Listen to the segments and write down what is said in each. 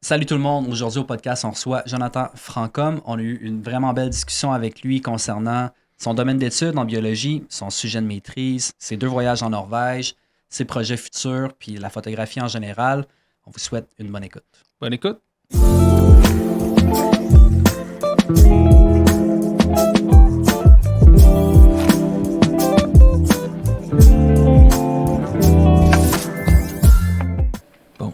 Salut tout le monde. Aujourd'hui au podcast, on reçoit Jonathan Francom. On a eu une vraiment belle discussion avec lui concernant son domaine d'études en biologie, son sujet de maîtrise, ses 2 voyages en Norvège, ses projets futurs, puis la photographie en général. On vous souhaite une bonne écoute. Bonne écoute. Bon.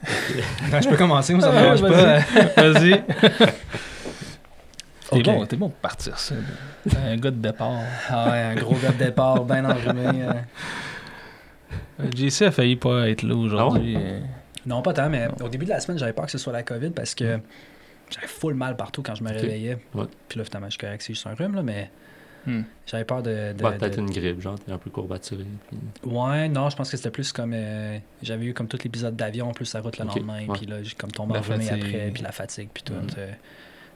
Je peux commencer, moi ça me dérange pas. Vas-y. Ok. T'es bon pour partir ça. Un gars de départ. Ah ouais, un gros gars de départ, bien enrhumé. JC a failli pas être là aujourd'hui. Non, pas tant, mais au début de la semaine, j'avais peur que ce soit la COVID parce que j'avais full mal partout quand je me réveillais. Ouais. Puis là, finalement, je suis correct, c'est juste un rhume, là, mais j'avais peur de peut-être une grippe, genre, t'es un peu courbaturé. Puis... Ouais, non, je pense que c'était plus comme... j'avais eu comme tout l'épisode d'avion, plus la route le lendemain, ouais. puis là, j'ai comme tombé La enrhumé fatigue. après, puis la fatigue, puis tout.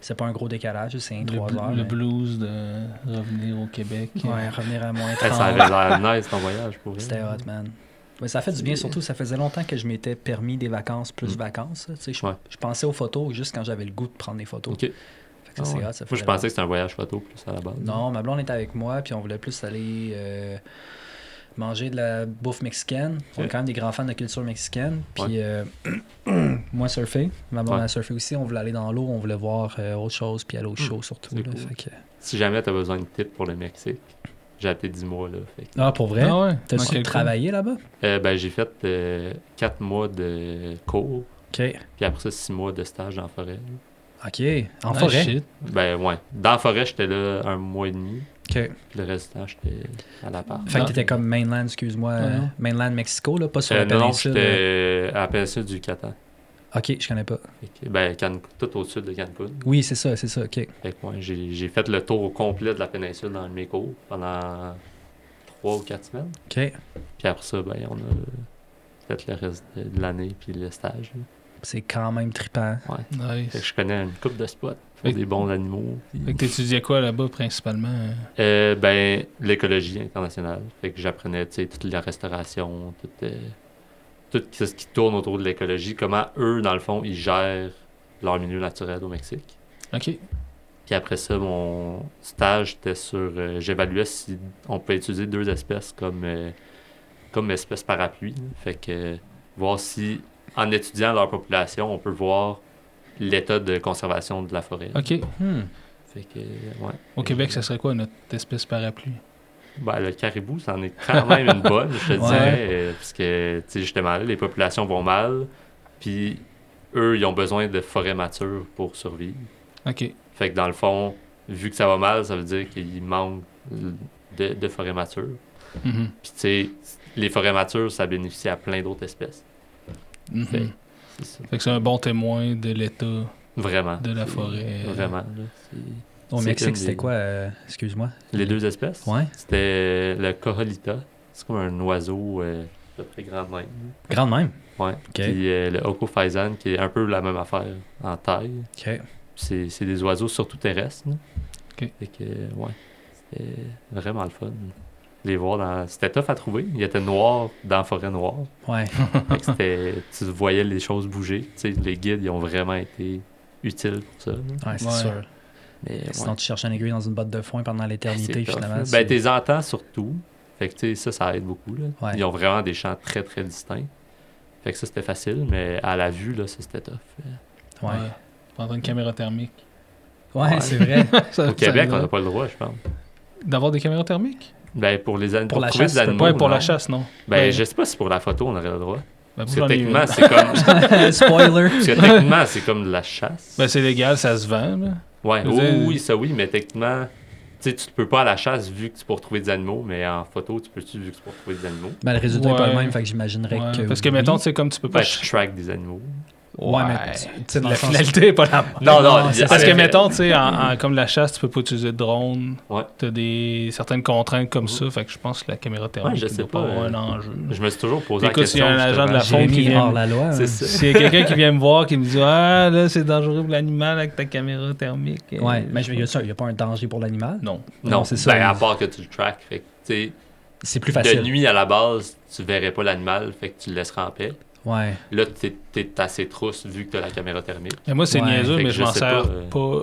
C'est pas un gros décalage, c'est 3 heures. Le mais- blues de revenir au Québec. Ouais, revenir à moins Eh, 30. ça avait l'air nice ton voyage pour vrai. C'était hot, man. Ouais, ça fait du bien, surtout, ça faisait longtemps que je m'étais permis des vacances plus vacances. Tu sais, je pensais aux photos juste quand j'avais le goût de prendre des photos. Ok. Fait que ça, c'est ouais. hot, ça Moi, je faisait pensais que c'était un voyage photo plus à la base. Non, ma blonde était avec moi, puis on voulait plus aller manger de la bouffe mexicaine. On est quand même des grands fans de culture mexicaine. Puis moi, surfer. Ma blonde a surfé aussi. On voulait aller dans l'eau, on voulait voir autre chose, puis aller au show surtout. C'est Là, cool. fait que... Si jamais t'as besoin de tips pour le Mexique, j'ai appelé 10 mois, là. Fait que... Ah, pour vrai? Ah ouais? T'as-tu travaillé là-bas? Ben, j'ai fait 4 mois de cours, OK. puis après ça, 6 mois de stage dans la forêt. OK. En Ah, forêt? shit. Ben, ouais. Dans la forêt, j'étais là 1 mois et demi, OK. puis le reste du temps, j'étais à l'appart. Fait que t'étais comme mainland, excuse-moi, non. mainland Mexico, là, pas sur la Non, péninsule. j'étais à la péninsule du Yucatan. OK, je connais pas. Fait que, ben, tout au sud de Cancun. Oui, c'est ça, OK. Fait que, ouais, j'ai fait le tour complet de la péninsule dans mes cours pendant 3 ou 4 semaines. OK. Puis après ça, ben, on a fait le reste de l'année puis le stage. Là. C'est quand même trippant. Ouais. Fait que Nice. je connais une couple de spots Fait pour que- des bons animaux. puis- Fait que t'étudiais quoi là-bas principalement? Ben, l'écologie internationale. Fait que j'apprenais, tu sais, toute la restauration, tout ce qui tourne autour de l'écologie, comment eux, dans le fond, ils gèrent leur milieu naturel au Mexique. OK. Puis après ça, mon stage était sur... j'évaluais si on peut utiliser 2 espèces comme espèces parapluie. Là. Fait que voir si, en étudiant leur population, on peut voir l'état de conservation de la forêt. OK. Fait que, ouais. Au Québec, ça serait quoi notre espèce parapluie? Ben, le caribou, c'en est quand même une bonne, je te Ouais. dirais. Parce que, tu sais, justement, là, les populations vont mal. Puis, eux, ils ont besoin de forêts matures pour survivre. OK. Fait que dans le fond, vu que ça va mal, ça veut dire qu'il manque de forêts matures. Mhm. Puis tu sais, les forêts matures, ça bénéficie à plein d'autres espèces. Mhm. Fait, c'est ça. Fait que c'est un bon témoin de l'état Vraiment. de la C'est- forêt. Vraiment. Là, Au c'est Mexique, une c'était des- quoi, excuse-moi? Les 2 espèces. Ouais. C'était le corolita. C'est comme un oiseau à peu près grand de même. Grande même. Ouais. Puis le Okofaisan, qui est un peu la même affaire en taille. OK. C'est des oiseaux surtout terrestres. Là. OK. Fait que, ouais, c'était vraiment le fun. Les voir dans... C'était tough à trouver. Il était noir dans la forêt noire. Ouais. Fait que tu voyais les choses bouger. Tu sais, les guides, ils ont vraiment été utiles pour ça. là. Ouais, c'est Ouais. sûr. Mais, Sinon, ouais, tu cherches un aiguille dans une botte de foin pendant c'est l'éternité, tough, finalement. là. c'est- Ben, t'es entends surtout. Fait que, tu sais, ça aide beaucoup. Là. Ouais. Ils ont vraiment des champs très, très distincts. Fait que ça, c'était facile. Mais à la vue, là, ça, c'était tough. Ouais. Prendre une caméra thermique. Ouais, c'est vrai. Au Québec, on n'a pas le droit, je pense. D'avoir des caméras thermiques? Ben, pour les animaux. Pour la trouver chasse, des tu peux animaux, Ouais, pour la non. chasse, non. Ben, Ouais. je sais pas si pour la photo, on aurait le droit. Ben, Parce moi, que j'en ai eu techniquement, une. c'est comme... Spoiler. Parce que techniquement, c'est comme de la chasse. Ben, c'est légal, ça se vend. Là. Ouais, je veux dire- oui, ça oui, mais techniquement, tu sais, tu peux pas à la chasse vu que tu peux retrouver des animaux, mais en photo, tu peux-tu vu que tu peux retrouver des animaux? Ben, le résultat n'est pas le Ouais. même, fait que j'imaginerais Ouais, que. parce que, oui. mettons, tu sais, comme tu peux pas... Ben, tu track des animaux. Ouais, mais tu sais, dans la le sens- finalité est pas la même. Non, non, c'est Parce que, mais- mettons, tu sais, comme la chasse, tu peux pas utiliser de drone. Ouais. T'as certaines contraintes comme ça. Fait que je pense que la caméra thermique Ouais, je ne sais doit pas pas, avoir un enjeu. Je me suis toujours posé la Écoute, s'il y question. a un agent de la justement. faune qui Jérémy vient- hors la loi. C'est hein. ça. S'il y a quelqu'un qui vient me voir qui me dit « Ah, là, c'est dangereux pour l'animal avec ta caméra thermique. » Ouais, mais il y a pas un danger pour l'animal. Non. Non, c'est ça. ben, à part que tu le track. Fait que, tu C'est plus sais, facile. de nuit à la base, tu verrais pas l'animal, fait que tu le laisseras en paix. Ouais. Là, t'es assez trousse vu que t'as la caméra thermique. Mais moi, c'est Ouais. niaiseux, Fait mais que je m'en sais sers pas,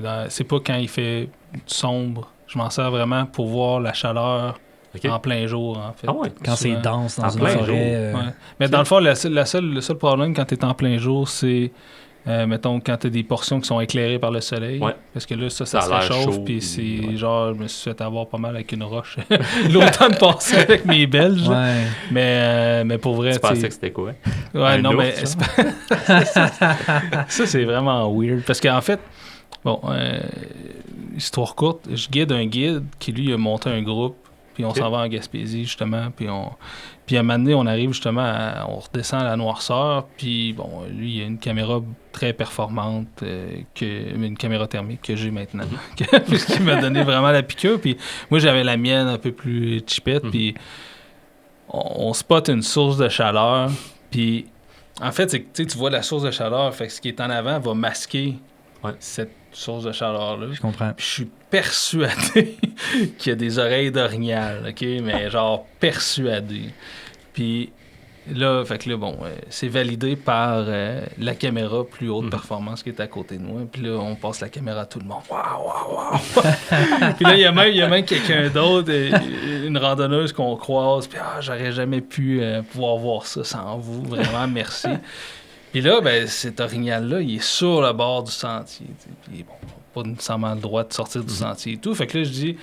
pas. C'est pas quand il fait sombre. Je m'en sers vraiment pour voir la chaleur OK? en plein jour, en fait. Ah ouais? Quand c'est Souvent. dense dans En une plein forêt. jour. Ouais. Mais dans le fond, le seul problème quand tu es en plein jour, c'est, mettons, quand tu as des portions qui sont éclairées par le soleil. Ouais. Parce que là, ça Ça a se l'air réchauffe. chaud, Puis puis c'est ouais. genre, je me suis fait avoir pas mal avec une roche l'automne passé avec mes Belges. Ouais. Mais pour vrai, Tu pensais que c'était quoi? Ouais, Un non, ours, mais ça, c'est vraiment weird. Parce qu'en fait, bon, histoire courte, je guide un guide qui, lui, a monté un groupe. Puis on s'en va en Gaspésie, justement. Puis à un moment donné, on arrive justement, on redescend à la noirceur. Puis bon, lui, il a une caméra très performante, une caméra thermique que j'ai maintenant. Puisqu'il m'a donné vraiment la piqûre. Puis moi, j'avais la mienne un peu plus cheapette. Puis on spot une source de chaleur. Puis en fait, c'est que tu vois la source de chaleur. Fait que ce qui est en avant va masquer cette source de chaleur-là. Je comprends. Puis je suis persuadé qu'il y a des oreilles d'orignal, OK? Mais genre persuadé. Puis là, fait que là, bon, c'est validé par la caméra plus haute performance qui est à côté de moi. Puis là, on passe la caméra à tout le monde. Waouh, waouh, waouh! Puis là, il y a même quelqu'un d'autre, une randonneuse qu'on croise. Puis j'aurais jamais pu pouvoir voir ça sans vous. Vraiment, merci. Puis là, ben, cet orignal-là, il est sur le bord du sentier. Puis bon, pas nécessairement le droit de sortir du sentier et tout. Fait que là, je dis,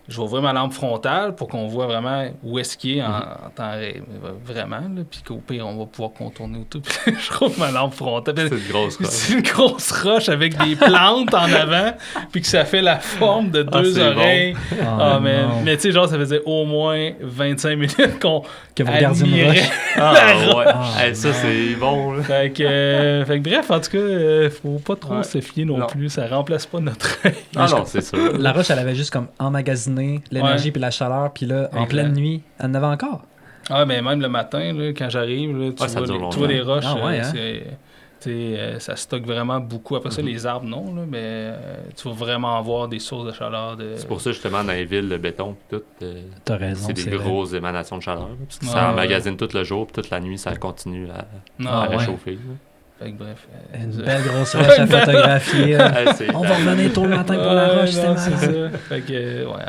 je vais ouvrir ma lampe frontale pour qu'on voit vraiment où est-ce qu'il est en temps réel. Vraiment, là. Puis qu'au pire, on va pouvoir contourner autour. Puis je rouvre ma lampe frontale. C'est une grosse roche. C'est une grosse roche avec des plantes en avant. Puis que ça fait la forme de deux c'est oreilles. Oh, Mais tu sais, genre, ça faisait au moins 25 minutes qu'on Que vous regardiez une admirait roche. Ouais. Hey, ça, c'est bon, là. Fait que bref, en tout cas, faut pas trop se fier non Non. plus. Ça remplace pas notre œil. Ah non, c'est sûr. La roche, elle avait juste comme emmagasiné l'énergie puis la chaleur. Puis là, en Exact. pleine nuit, elle en avait encore. Ah, mais même le matin, là, quand j'arrive, là, Ouais, ça dure tu vois longtemps. les roches, Ah ouais, hein? ça stocke vraiment beaucoup. Après ça, les arbres, non, là, mais tu vas vraiment avoir des sources de chaleur. C'est pour ça, justement, dans les villes, le béton, tout, T'as raison. c'est des vrai. grosses émanations de chaleur. Parce que Ouais, ça ouais. emmagasine tout le jour, puis toute la nuit, ça continue à Non, ouais. réchauffer. là. Fait que bref. Une belle grosse roche à photographier. Hey, c'est- On va revenir tôt le matin pour la roche, non, c'est c'est malade. ça. Fait que, ouais,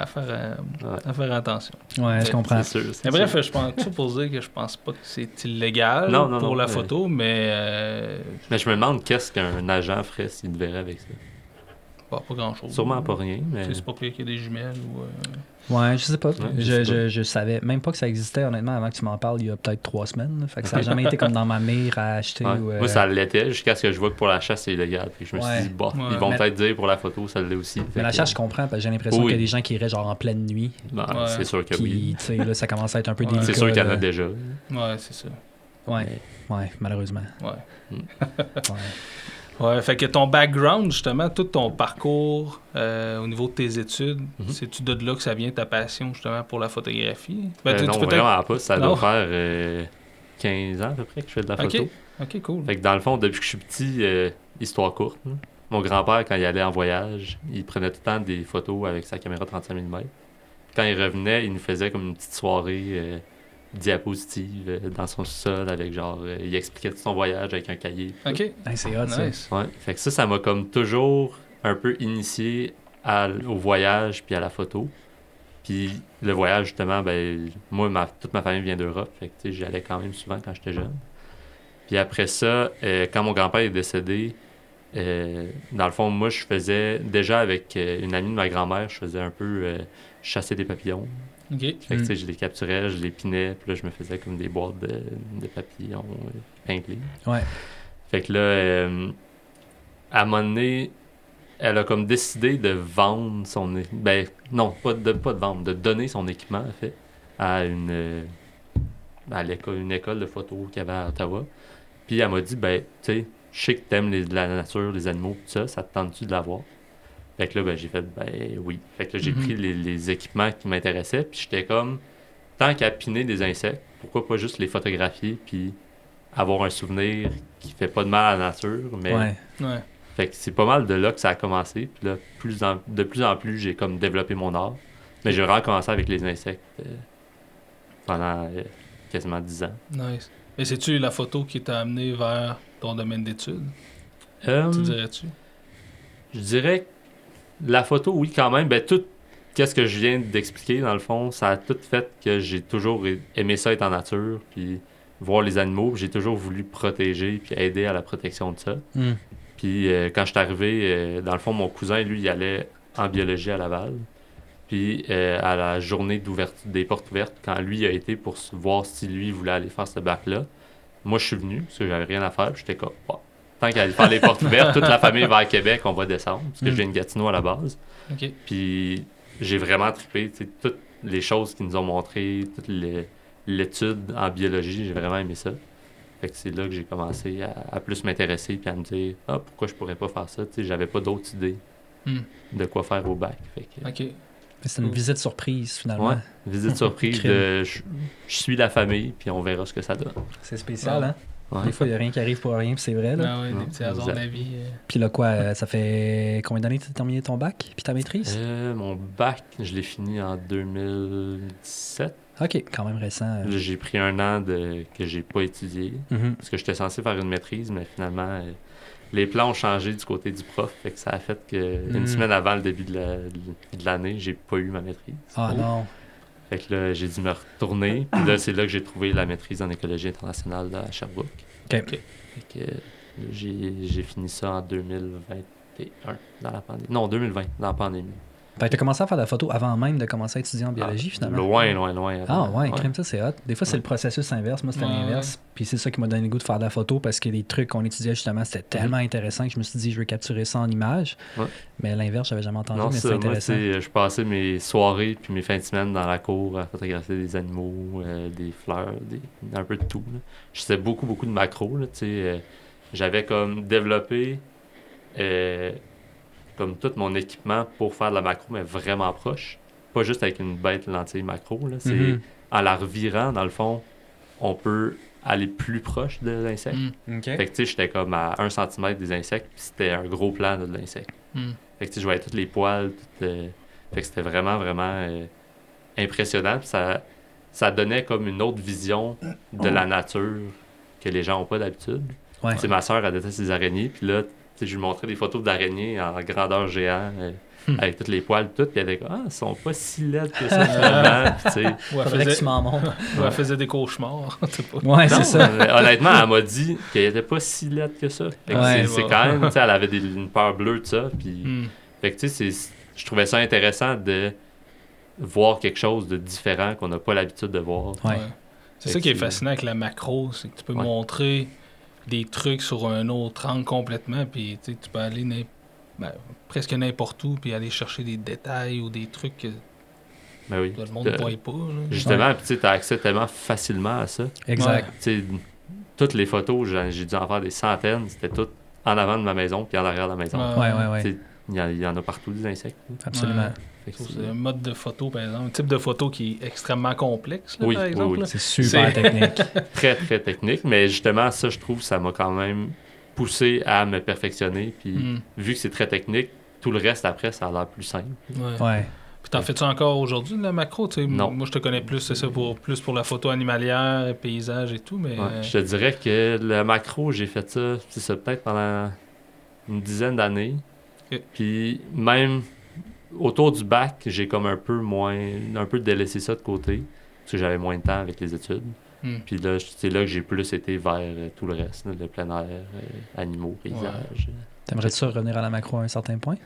à faire attention. Ouais, je comprends. C'est sûr. c'est Mais bref, sûr. je pense ça pour dire que je pense pas que c'est illégal Non, non, pour non, la mais- photo, mais Mais je me demande qu'est-ce qu'un agent ferait s'il te verrait avec ça. pas grand-chose. Sûrement pas rien, mais... C'est pas pire qu'il y ait des jumelles ou... Ouais, je sais pas. je sais pas. Je savais même pas que ça existait, honnêtement, avant que tu m'en parles il y a peut-être 3 semaines. Là. Fait que ça n'a jamais été comme dans ma mire à acheter. Ouais. Ou, Moi, ça l'était jusqu'à ce que je vois que pour la chasse, c'est illégal. Puis je me Ouais. suis dit, bon, Ouais. ils vont Mais- peut-être dire pour la photo, ça l'est aussi. Mais Fait la que- chasse, je comprends, parce que j'ai l'impression Oui. qu'il y a des gens qui iraient genre en pleine nuit. Ben, Ouais. c'est sûr que oui. Puis, tu sais, là, ça commence à être un peu Ouais. délicat. C'est sûr qu'il y en a là. déjà. Ouais, c'est ça. Ouais, ouais, malheureusement. Ouais. Ouais. Ouais, fait que ton background, justement, tout ton parcours au niveau de tes études, c'est-tu de là que ça vient ta passion, justement, pour la photographie? Ben, tu Non, peux vraiment pas. Ça Non. doit faire 15 ans à peu près que je fais de la photo. Ok, cool. Fait que dans le fond, depuis que je suis petit, histoire courte, hein, mon grand-père, quand il allait en voyage, il prenait tout le temps des photos avec sa caméra 35 mm. Quand il revenait, il nous faisait comme une petite soirée diapositive dans son sol avec genre... il expliquait tout son voyage avec un cahier. Ok. Hey, c'est hot, ça. Nice. Ouais. Fait que ça m'a comme toujours un peu initié au voyage puis à la photo. Puis le voyage, justement, ben moi, toute ma famille vient d'Europe. Fait que tu sais, j'y allais quand même souvent quand j'étais jeune. Puis après ça, quand mon grand-père est décédé, dans le fond, moi, je faisais déjà avec une amie de ma grand-mère, je faisais un peu chasser des papillons. Ok. Fait que tu sais, je les capturais, je les pinais, puis là, je me faisais comme des boîtes de papillons épinglés. Ouais. Fait que là, à un moment donné, elle a comme décidé de vendre son... Ben, non, pas de vendre, de donner son équipement, en fait, à une école de photo qu'il y avait à Ottawa. Puis elle m'a dit, ben, tu sais, je sais que t'aimes la nature, les animaux, tout ça, ça te tente-tu de l'avoir? Fait que là, ben, j'ai fait, ben oui. Fait que là, j'ai pris les équipements qui m'intéressaient, puis j'étais comme, tant qu'à piner des insectes, pourquoi pas juste les photographier, puis avoir un souvenir qui fait pas de mal à la nature, mais... Ouais. Ouais. Fait que c'est pas mal de là que ça a commencé. Puis là, de plus en plus, j'ai comme développé mon art. Mais j'ai vraiment commencé avec les insectes pendant quasiment 10 ans. Nice. Mais c'est-tu la photo qui t'a amené vers ton domaine d'études? Tu dirais-tu? Je dirais que la photo, oui, quand même. Ben, tout qu'est-ce que je viens d'expliquer, dans le fond, ça a tout fait que j'ai toujours aimé ça être en nature, puis voir les animaux. Puis j'ai toujours voulu protéger, puis aider à la protection de ça. Puis quand je suis arrivé, dans le fond, mon cousin, lui, il allait en biologie à Laval. Puis à la journée des portes ouvertes, quand lui a été pour voir si lui voulait aller faire ce bac-là, moi, je suis venu, parce que j'avais rien à faire. Puis j'étais comme, bon, tant qu'à aller faire les portes ouvertes, toute la famille va à Québec, on va descendre, parce que je viens de Gatineau à la base. OK. Puis j'ai vraiment trippé, tu sais, toutes les choses qu'ils nous ont montrées, toute l'étude en biologie, j'ai vraiment aimé ça. Fait que c'est là que j'ai commencé à plus m'intéresser puis à me dire pourquoi je pourrais pas faire ça, tu sais, j'avais pas d'autres idées de quoi faire au bac. Fait que, OK. C'est une visite surprise, finalement. ouais, visite surprise de je suis la famille puis on verra ce que ça donne. C'est spécial, hein? Ouais. Des fois, il n'y a rien qui arrive pour rien, puis c'est vrai, là. Ah ouais, des petits hasards de la vie. Puis là, quoi, ça fait combien d'années que tu as terminé ton bac puis ta maîtrise? Mon bac, je l'ai fini en 2017. OK, quand même récent. Là, j'ai pris un an que j'ai pas étudié. Mhm. Parce que j'étais censé faire une maîtrise, mais finalement, les plans ont changé du côté du prof. Fait que ça a fait que une semaine avant le début de l'année, j'ai pas eu ma maîtrise. Ah non. Fait que là, j'ai dû me retourner. Puis là, c'est là que j'ai trouvé la maîtrise en écologie internationale là, à Sherbrooke. OK. Fait que j'ai fini ça en 2021, dans la pandémie. Non, 2020, dans la pandémie. Fait que tu as commencé à faire de la photo avant même de commencer à étudier en biologie, finalement. Loin. Ah ouais, crème, ça c'est hot. Des fois, c'est le processus inverse. Moi, c'était l'inverse. Puis c'est ça qui m'a donné le goût de faire de la photo parce que les trucs qu'on étudiait, justement, c'était tellement intéressant que je me suis dit, je veux capturer ça en image. Ouais. Mais l'inverse, j'avais jamais entendu, Non, mais ça, c'est moi, intéressant. je passais mes soirées puis mes fins de semaine dans la cour à photographier des animaux, des fleurs, un peu de tout. Là. Je faisais beaucoup de macros. Là, j'avais comme développé comme tout mon équipement pour faire de la macro, mais vraiment proche. Pas juste avec une bête lentille macro. Là. C'est en la revirant, dans le fond, on peut aller plus proche de l'insecte. OK. Fait que tu sais, j'étais comme à 1 cm des insectes, puis c'était un gros plan là, de l'insecte. Fait que tu sais, je voyais tous les poils, fait que c'était vraiment impressionnant. Puis ça donnait comme une autre vision de la nature que les gens n'ont pas d'habitude. Ouais. Tu sais, ma soeur, elle déteste les araignées, puis là, je lui montrais des photos d'araignées en grandeur géant, avec tous les poils, tout, puis elle était comme, elles sont pas si laides que ça, finalement. Puis, tu sais, Faudrait que tu m'en montres. Elle faisait des cauchemars. Ouais, c'est non, ça. Honnêtement, elle m'a dit qu'elle était pas si laide que ça. Fait que Ouais. c'est quand même, tu sais, elle avait une peur bleue de ça, puis fait que tu sais, je trouvais ça intéressant de voir quelque chose de différent qu'on n'a pas l'habitude de voir. Ouais. C'est ça qui est fascinant avec la macro, c'est que tu peux montrer des trucs sur un autre angle complètement, puis tu peux aller presque n'importe où, puis aller chercher des détails ou des trucs que Ben oui. le monde ne voit pas. Là. Justement, puis tu as accès tellement facilement à ça. Exact. Tu sais, toutes les photos, j'ai dû en faire des centaines, c'était toutes en avant de ma maison puis en arrière de la maison. Ouais. Il y en a partout des insectes. Absolument. Fait que C'est un mode de photo, par exemple, un type de photo qui est extrêmement complexe, là, Oui, par exemple. oui. Là. C'est super technique. Très, très technique, mais justement, ça, je trouve, ça m'a quand même poussé à me perfectionner. Puis, vu que c'est très technique, tout le reste après, ça a l'air plus simple. Ouais. Puis t'en fais-tu encore aujourd'hui de la macro? T'sais? Non. Moi, je te connais plus, c'est ça, plus pour la photo animalière, paysage et tout, mais... Ouais, je te dirais que le macro, j'ai fait ça, c'est ça, peut-être pendant une dizaine d'années. Okay. Puis même autour du bac, j'ai comme un peu délaissé ça de côté, parce que j'avais moins de temps avec les études. Puis là, c'est là que j'ai plus été vers tout le reste, le plein air, animaux, paysages. T'aimerais-tu revenir à la macro à un certain point?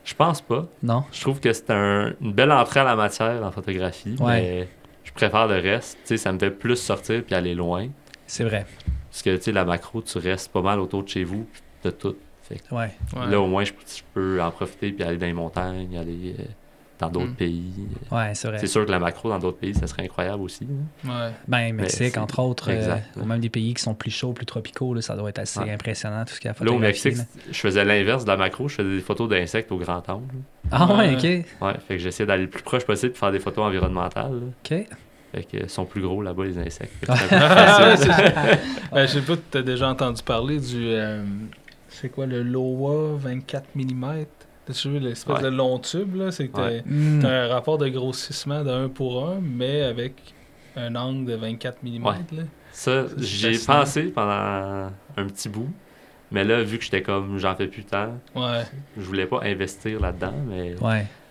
Je pense pas. Non? Je trouve que c'est une belle entrée à la matière en photographie, mais je préfère le reste. Tu sais, ça me fait plus sortir puis aller loin. C'est vrai. Parce que, tu sais, la macro, tu restes pas mal autour de chez vous, puis t'as tout. Fait que Ouais. là, au moins, je peux en profiter puis aller dans les montagnes, aller dans d'autres pays. Ouais, c'est vrai. C'est sûr que la macro dans d'autres pays, ça serait incroyable aussi. Ouais. Ben, Mexique, c'est- entre autres, exact. ou même des pays qui sont plus chauds, plus tropicaux, là, ça doit être assez impressionnant, tout ce qu'il y a à Là, au photographier. Mexique, je faisais l'inverse de la macro. Je faisais des photos d'insectes au grand angle. Ah ouais, OK. Ouais, fait que j'essayais d'aller le plus proche possible et faire des photos environnementales. Là. OK. Fait que sont plus gros là-bas, les insectes. Fait que Ouais. c'est un peu plus facile. Je sais pas, tu as déjà entendu parler du... c'est quoi, le Loa 24 mm? T'as-tu vu l'espèce de long tube, là? C'est que t'as un rapport de grossissement de 1 pour 1, mais avec un angle de 24 mm, là. Ça, c'est j'y ai fascinant. pensé pendant un petit bout. Mais là, vu que j'étais comme, j'en fais plus tant, Ouais. je voulais pas investir là-dedans. Mais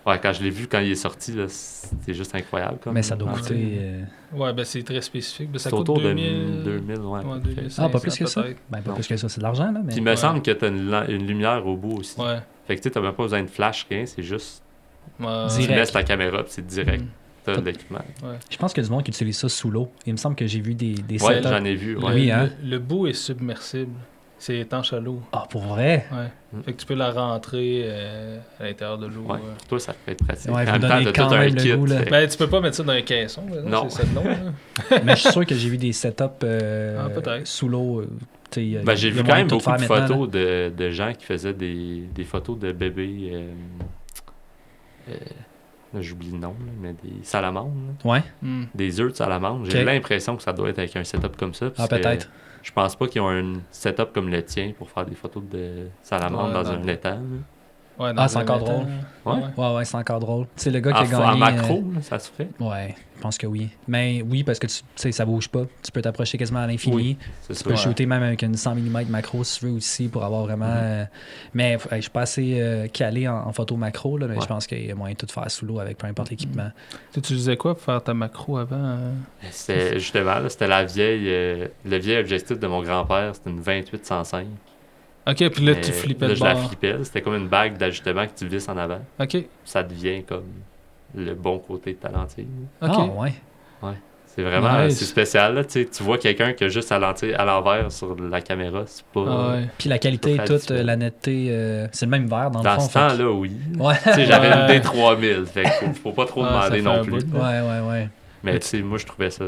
Ouais, quand je l'ai vu, quand il est sorti, là, c'était juste incroyable. Comme, mais ça doit en coûter. fait. Ouais, ben c'est très spécifique. Ben, ça C'est coûte autour 2000... de 2000, ouais. à Ouais, peu près. 2500 Ah, pas plus que ça? peut-être. Ben, pas Non. plus que ça, c'est de l'argent, là. Mais... Puis il me Ouais. semble que t'as une lumière au bout aussi. Ouais. Fait que tu sais, t'as même pas besoin de flash, rien, c'est juste. Ouais. Tu Direct. mets ta caméra, puis c'est direct. Mm. T'as l'équipement. Ouais. Je pense qu'il y a du monde qui utilise ça sous l'eau. Il me semble que j'ai vu des Ouais, setups. j'en ai vu. Le, Ouais. Oui, hein? le bout est submersible. C'est étanche à l'eau. Ah, pour vrai? Ouais. Mm. Fait que tu peux la rentrer à l'intérieur de l'eau. Ouais. Pour toi, ça peut être pratique. Ouais, en vous même temps, donnez t'as quand tout un même le kit. goût, là. fait que- Ben, tu peux pas mettre ça dans un caisson. Là, Non. C'est ça de long. Là. Mais je suis sûr que j'ai vu des setups Ah, peut-être. sous l'eau. Ben, j'ai il y vu a quand moyen même tout beaucoup faire de maintenant, photos de gens qui faisaient des photos de bébés. Là, j'oublie le nom, là, mais des salamandres. Là. là. Ouais. Mm. Des œufs de salamandre. J'ai Ok. l'impression que ça doit être avec un setup comme ça. Ah, parce que peut-être. Je pense pas qu'ils ont un setup comme le tien pour faire des photos de salamandre Ouais, dans non. un étang. là. Ouais, Ah, c'est un encore étang. drôle. Ouais. Ouais, c'est encore drôle. C'est le gars qui En, a gagné. en macro, là, ça se ferait. Ouais, je pense que oui. Mais oui, parce que tu sais, ça bouge pas. Tu peux t'approcher quasiment à l'infini. Oui, c'est Tu ça. peux Ouais. shooter même avec une 100 mm macro si tu veux aussi pour avoir vraiment. Mhm. Mais je suis pas assez calé en photo macro, là, mais Ouais. je pense qu'il y a moyen de tout faire sous l'eau avec peu importe l'équipement. Tu utilisais quoi pour faire ta macro avant? C'était justement, là, c'était le vieil objectif de mon grand-père. C'était une 28-105. Ok, puis là, Mais tu flippais là, de je la bord. flippais. C'était comme une bague d'ajustement que tu visses en avant. Ok, Ça devient comme le bon côté de ta lentille. ok. Ah, ouais. C'est vraiment Nice. c'est spécial. Là, tu vois quelqu'un qui a juste sa lentille à l'envers sur la caméra. C'est pas. Ah ouais. Puis la qualité, Pas toute traditionnel. la netteté, c'est le même verre dans le Dans fond. ce temps-là, oui. Ouais. Tu sais, j'avais Ouais. une D3000. Fait qu'il faut pas trop Ah, ça demander fait non un plus. bout. Ouais. Mais tu sais, moi, je trouvais ça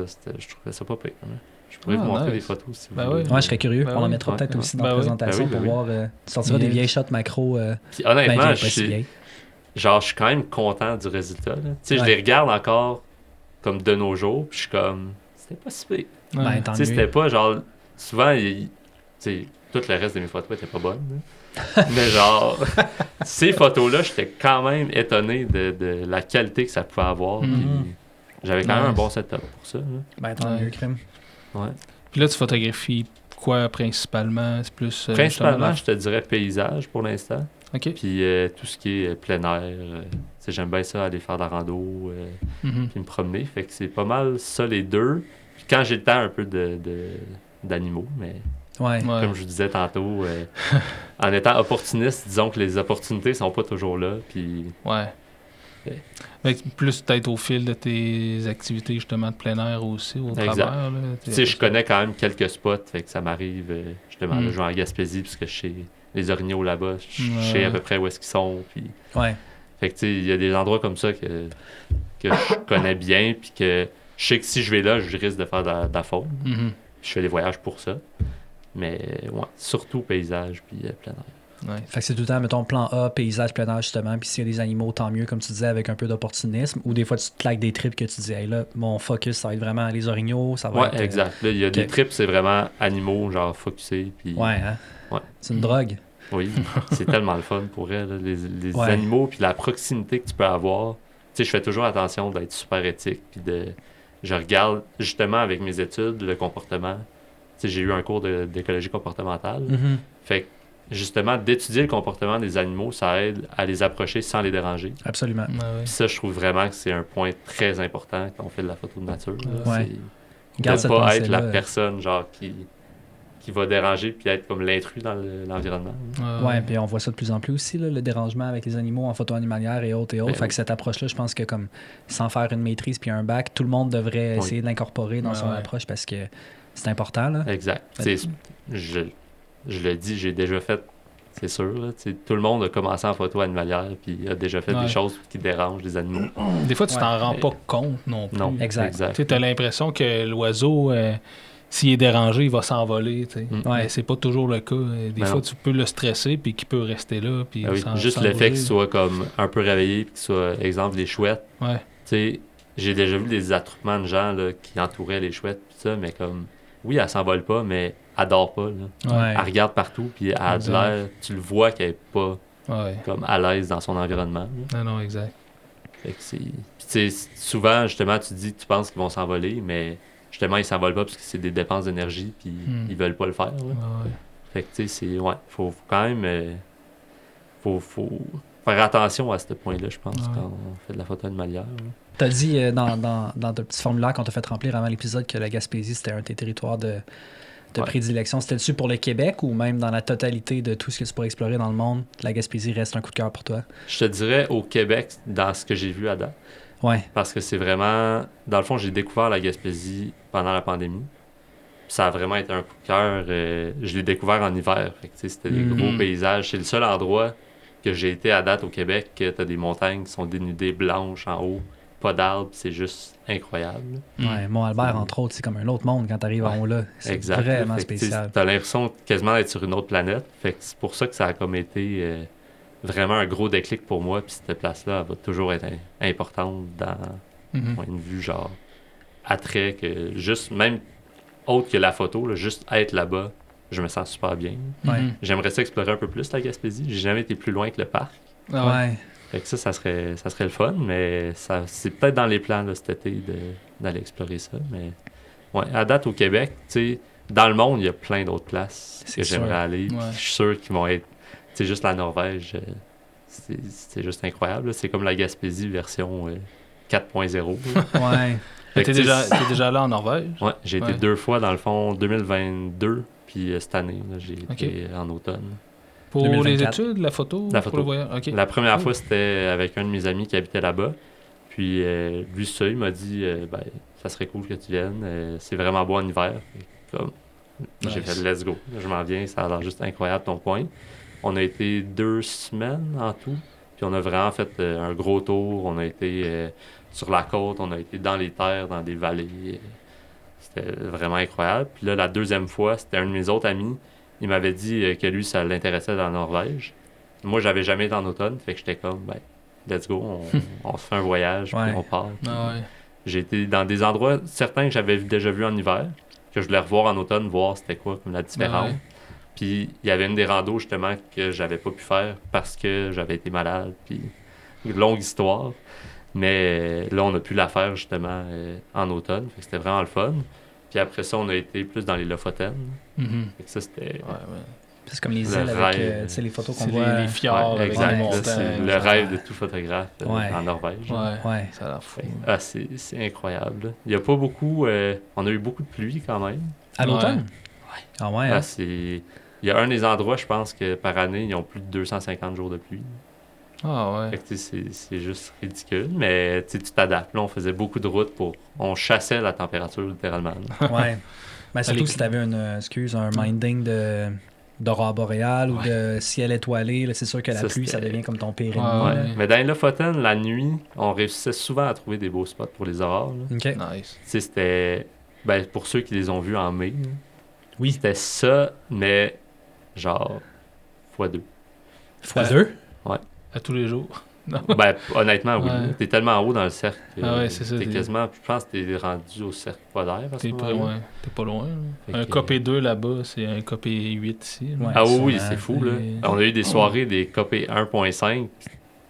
pas pire. Hein. Je pourrais vous montrer nice. des photos si vous Ben voulez. oui. Ouais, je serais curieux. Ben On en oui. mettra Ouais, peut-être ouais. aussi dans Ben la oui. présentation Ben oui, pour ben voir. Tu sortiras des Yes. vieilles shots macro. Puis honnêtement, ben, je pas si suis vieilles. genre, je suis quand même content du résultat. Là. Tu sais, je Ouais. les regarde encore comme de nos jours. Puis je suis comme, c'était pas si pire. Ouais. Ben, tant Tu sais, c'était mieux. pas genre. Souvent, tu sais, tout le reste de mes photos étaient pas bonnes. là. Mais genre, ces photos-là, j'étais quand même étonné de la qualité que ça pouvait avoir. Mhm. Puis j'avais quand même un Nice. bon setup pour ça. Là. Ben, tant Ouais. mieux, crime. Ouais. Puis là, tu photographies quoi principalement? C'est plus. Principalement, justement je te dirais paysage pour l'instant. Ok. Puis tout ce qui est plein air. Tu sais, j'aime bien ça, aller faire de la rando, Mhm. puis me promener. Fait que c'est pas mal ça les deux. Puis quand j'ai le temps, un peu d'animaux, mais Ouais. Ouais. comme je vous disais tantôt, en étant opportuniste, disons que les opportunités sont pas toujours là. Puis Ouais. Ouais. Fait que plus peut-être au fil de tes activités justement de plein air aussi, au Exact. travers. Là, tu sais, je connais quand même quelques spots, fait que ça m'arrive justement, là, Mm. je vais en Gaspésie, puisque je sais les orignaux là-bas, je Ouais. sais à peu près où est-ce qu'ils sont. Puis Ouais. fait que tu sais, il y a des endroits comme ça que je connais bien, puis que je sais que si je vais là, je risque de faire de la faune. Mhm. Je fais des voyages pour ça. Mais ouais, surtout paysage puis plein air. Ouais. Fait que c'est tout le temps, mettons, plan A, paysage, plein air, justement. Puis s'il y a des animaux, tant mieux, comme tu disais, avec un peu d'opportunisme. Ou des fois, tu te claques des trips que tu dis, hey, là, mon focus, ça va être vraiment les orignaux. Ça va Ouais, être. exact. Là, il y a des ok. trips, c'est vraiment animaux, genre focusés. Puis Ouais, hein. Ouais. C'est une drogue. oui, c'est tellement le fun pour elle, les Ouais. animaux, puis la proximité que tu peux avoir. Tu sais, je fais toujours attention d'être super éthique, puis je regarde justement avec mes études le comportement. Tu sais, j'ai eu un cours d'écologie comportementale. Mhm. Fait que justement, d'étudier le comportement des animaux, ça aide à les approcher sans les déranger. Absolument. Ouais, ouais. Puis ça, je trouve vraiment que c'est un point très important quand on fait de la photo de nature. là. Ouais. C'est Garde de cette pas être la pensée-là. personne genre qui va déranger puis être comme l'intrus dans l'environnement. Ouais, puis on voit ça de plus en plus aussi, là, le dérangement avec les animaux en photo animalière et autres et autres. Ben fait oui. que cette approche-là, je pense que comme sans faire une maîtrise puis un bac, tout le monde devrait essayer de l'incorporer dans Ouais, son ouais. approche parce que c'est important, là. Exact. Ben- Tu sais, je le dis, j'ai déjà fait, c'est sûr. Là, tu sais, tout le monde a commencé en photo animalière puis a déjà fait Ouais. des choses qui dérangent les animaux. Des fois, tu Ouais. t'en rends pas compte non plus. Non, Exact. Tu as l'impression que l'oiseau, s'il est dérangé, il va s'envoler. tu sais. Mm. Ouais. Mais c'est pas toujours le cas. Des Ben fois, non. tu peux le stresser puis qu'il peut rester là. Puis Ben oui, sans- juste sans le fait bouger. qu'il soit comme un peu réveillé puis qu'il soit, exemple, les chouettes. Ouais. Tu sais, j'ai déjà vu des attroupements de gens là, qui entouraient les chouettes pis ça, mais comme, oui, elle s'envole pas, mais elle dort pas. Là. Ouais. Elle regarde partout, puis elle a de Exact. l'air, tu le vois qu'elle est pas Ouais. comme à l'aise dans son environnement. là. Non, exact. Fait que c'est... Puis tu sais, souvent, justement, tu dis que tu penses qu'ils vont s'envoler, mais justement, ils s'envolent pas parce que c'est des dépenses d'énergie, puis ils veulent pas le faire. Là. Ouais. Fait que, tu sais, faut quand même... faut faire attention à ce point-là, je pense, quand on fait de la photo animalière. Tu as dit dans ton petit formulaire qu'on t'a fait remplir avant l'épisode que la Gaspésie, c'était un de tes territoires de prédilection. C'était-tu pour le Québec ou même dans la totalité de tout ce que tu pourrais explorer dans le monde, la Gaspésie reste un coup de cœur pour toi? Je te dirais au Québec, dans ce que j'ai vu à date. Ouais. Parce que c'est vraiment... Dans le fond, j'ai découvert la Gaspésie pendant la pandémie. Ça a vraiment été un coup de cœur. Je l'ai découvert en hiver. Fait que, c'était des gros paysages. C'est le seul endroit que j'ai été à date au Québec que tu as des montagnes qui sont dénudées blanches en haut, pas d'arbres, c'est juste incroyable. Ouais, Mont-Albert, entre autres, c'est comme un autre monde quand tu arrives en haut là. C'est vraiment spécial. Tu as l'impression quasiment d'être sur une autre planète. Fait que c'est pour ça que ça a comme été vraiment un gros déclic pour moi. Puis cette place-là, elle va toujours être importante dans mon point de vue, genre attrait, que juste, même autre que la photo, là, juste être là-bas, je me sens super bien. Ouais. J'aimerais ça explorer un peu plus la Gaspésie. J'ai jamais été plus loin que le parc. Ouais. Fait que ça serait le fun, mais c'est peut-être dans les plans là, cet été d'aller explorer ça. Mais ouais, à date au Québec, tu sais, dans le monde, il y a plein d'autres places que j'aimerais aller. Ouais. Je suis sûr qu'ils vont être. Tu sais, juste la Norvège, c'est juste incroyable. Là. C'est comme la Gaspésie version 4.0. Ouais. T'es déjà allé en Norvège? Ouais, j'ai été 2 fois dans le fond, 2022, puis cette année, là, j'ai été en automne. Pour 2024. les études, la photo? La photo. Pour le voyage? Okay. La première fois, c'était avec un de mes amis qui habitait là-bas. Puis lui seul, il m'a dit ça serait cool que tu viennes. C'est vraiment beau en hiver. J'ai fait let's go. Je m'en viens, ça a l'air juste incroyable ton coin. On a été 2 semaines en tout. Puis on a vraiment fait un gros tour. On a été sur la côte, on a été dans les terres, dans des vallées. C'était vraiment incroyable. Puis là, la deuxième fois, c'était un de mes autres amis. Il m'avait dit que lui, ça l'intéressait dans la Norvège. Moi, j'avais jamais été en automne, fait que j'étais comme, let's go, on se fait un voyage, puis on part. Puis j'ai été dans des endroits certains que j'avais déjà vus en hiver, que je voulais revoir en automne, voir c'était quoi comme la différence. Puis il y avait une des randos, justement, que j'avais pas pu faire parce que j'avais été malade, puis une longue histoire. Mais là, on a pu la faire, justement, en automne, fait que c'était vraiment le fun. Puis après ça, on a été plus dans les Lofoten. Fait que ça, c'était... C'est comme les îles avec les photos qu'on voit. Les fjords avec exact. les montagnes. C'est le rêve de tout photographe en Norvège. Ouais. Ça a l'air fou. Ah, c'est incroyable. Là. Il n'y a pas beaucoup... on a eu beaucoup de pluie quand même. À l'automne? Ouais. Ah ouais, ah, il y a un des endroits, je pense, que par année, ils ont plus de 250 jours de pluie. Ah ouais. Fait que c'est juste ridicule, mais tu t'adaptes. Là, on faisait beaucoup de routes on chassait la température littéralement. Ouais. Ben, surtout si tu avais un minding d'aurore boréale ou de ciel étoilé, là, c'est sûr que la pluie, ça devient comme ton pire ennemi. Mais dans les Lofoten, la nuit, on réussissait souvent à trouver des beaux spots pour les aurores. Là. OK. Nice. C'était... pour ceux qui les ont vus en mai, oui. C'était ça, mais genre x2. x2? Ouais. À tous les jours? Non. Honnêtement, oui. T'es tellement haut dans le cercle. C'est ça. T'es quasiment... Je pense que t'es rendu au cercle polaire. T'es pas loin. Un KP2 là-bas, c'est un KP8 ici. Ouais, oui, c'est fou. Là. On a eu des soirées, des KP 1.5,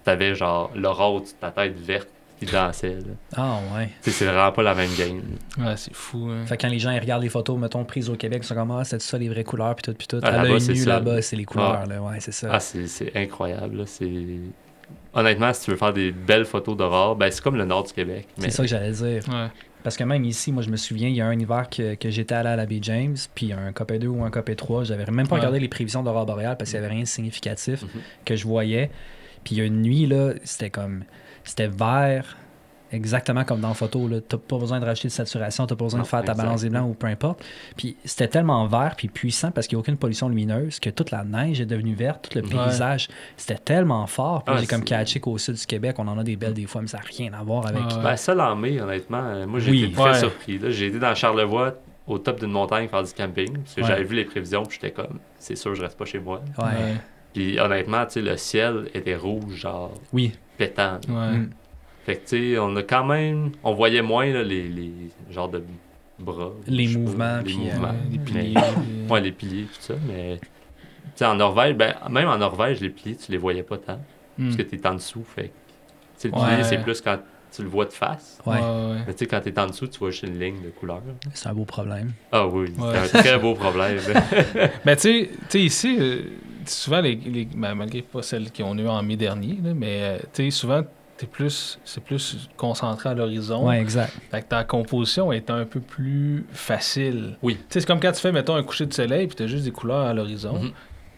t'avais genre l'aurore au-dessus de ta tête verte qui dansait. Là. Ah ouais. C'est vraiment pas la même game. Ouais, c'est fou. Hein. Fait que quand les gens ils regardent les photos, mettons, prises au Québec, ils sont comme, c'est ça les vraies couleurs, puis tout. À l'œil nu, ça. là-bas, c'est les couleurs. Là. Ouais, c'est ça. Ah, c'est incroyable. Là. Honnêtement, si tu veux faire des belles photos d'aurore, c'est comme le nord du Québec. C'est ça que j'allais dire. Ouais. Parce que même ici, moi, je me souviens, il y a un hiver que j'étais allé à la baie James, puis un KP2 ou un KP3, j'avais même pas regardé les prévisions d'aurore boréale parce qu'il n'y avait rien de significatif que je voyais. Puis il y a une nuit, là, c'était vert, exactement comme dans la photo. Tu n'as pas besoin de rajouter de saturation, tu n'as pas besoin de faire ta balance des blancs ou peu importe. Puis c'était tellement vert puis puissant parce qu'il n'y a aucune pollution lumineuse que toute la neige est devenue verte, tout le paysage, c'était tellement fort. Puis j'ai comme catché qu'au sud du Québec, on en a des belles des fois, mais ça n'a rien à voir avec... Ça, en mai, honnêtement, moi j'ai été très surpris. Là. J'ai été dans Charlevoix, au top d'une montagne, faire du camping, parce que j'avais vu les prévisions, puis j'étais comme, c'est sûr, je reste pas chez moi. Ouais. Puis honnêtement, le ciel était rouge, genre pétant. Fait que, tu sais, on a quand même... On voyait moins là, les genres de bras. Les mouvements. Les piliers. Les piliers, tout ça. Mais, tu sais, en Norvège, même en Norvège, les piliers, tu les voyais pas tant. Parce que t'es en dessous. Fait que, le pilier, c'est plus quand tu le vois de face. Ouais. Mais tu sais, quand t'es en dessous, tu vois juste une ligne de couleur. C'est un beau problème. Ah oui, Ouais. c'est un très beau problème. Mais tu sais, ici, souvent, malgré pas celles qu'on a eues en mai dernier, là, mais tu sais, souvent, c'est plus concentré à l'horizon. Ouais, exact. Fait que ta composition est un peu plus facile. Oui. Tu sais, c'est comme quand tu fais, mettons, un coucher de soleil, puis t'as juste des couleurs à l'horizon. Mhm.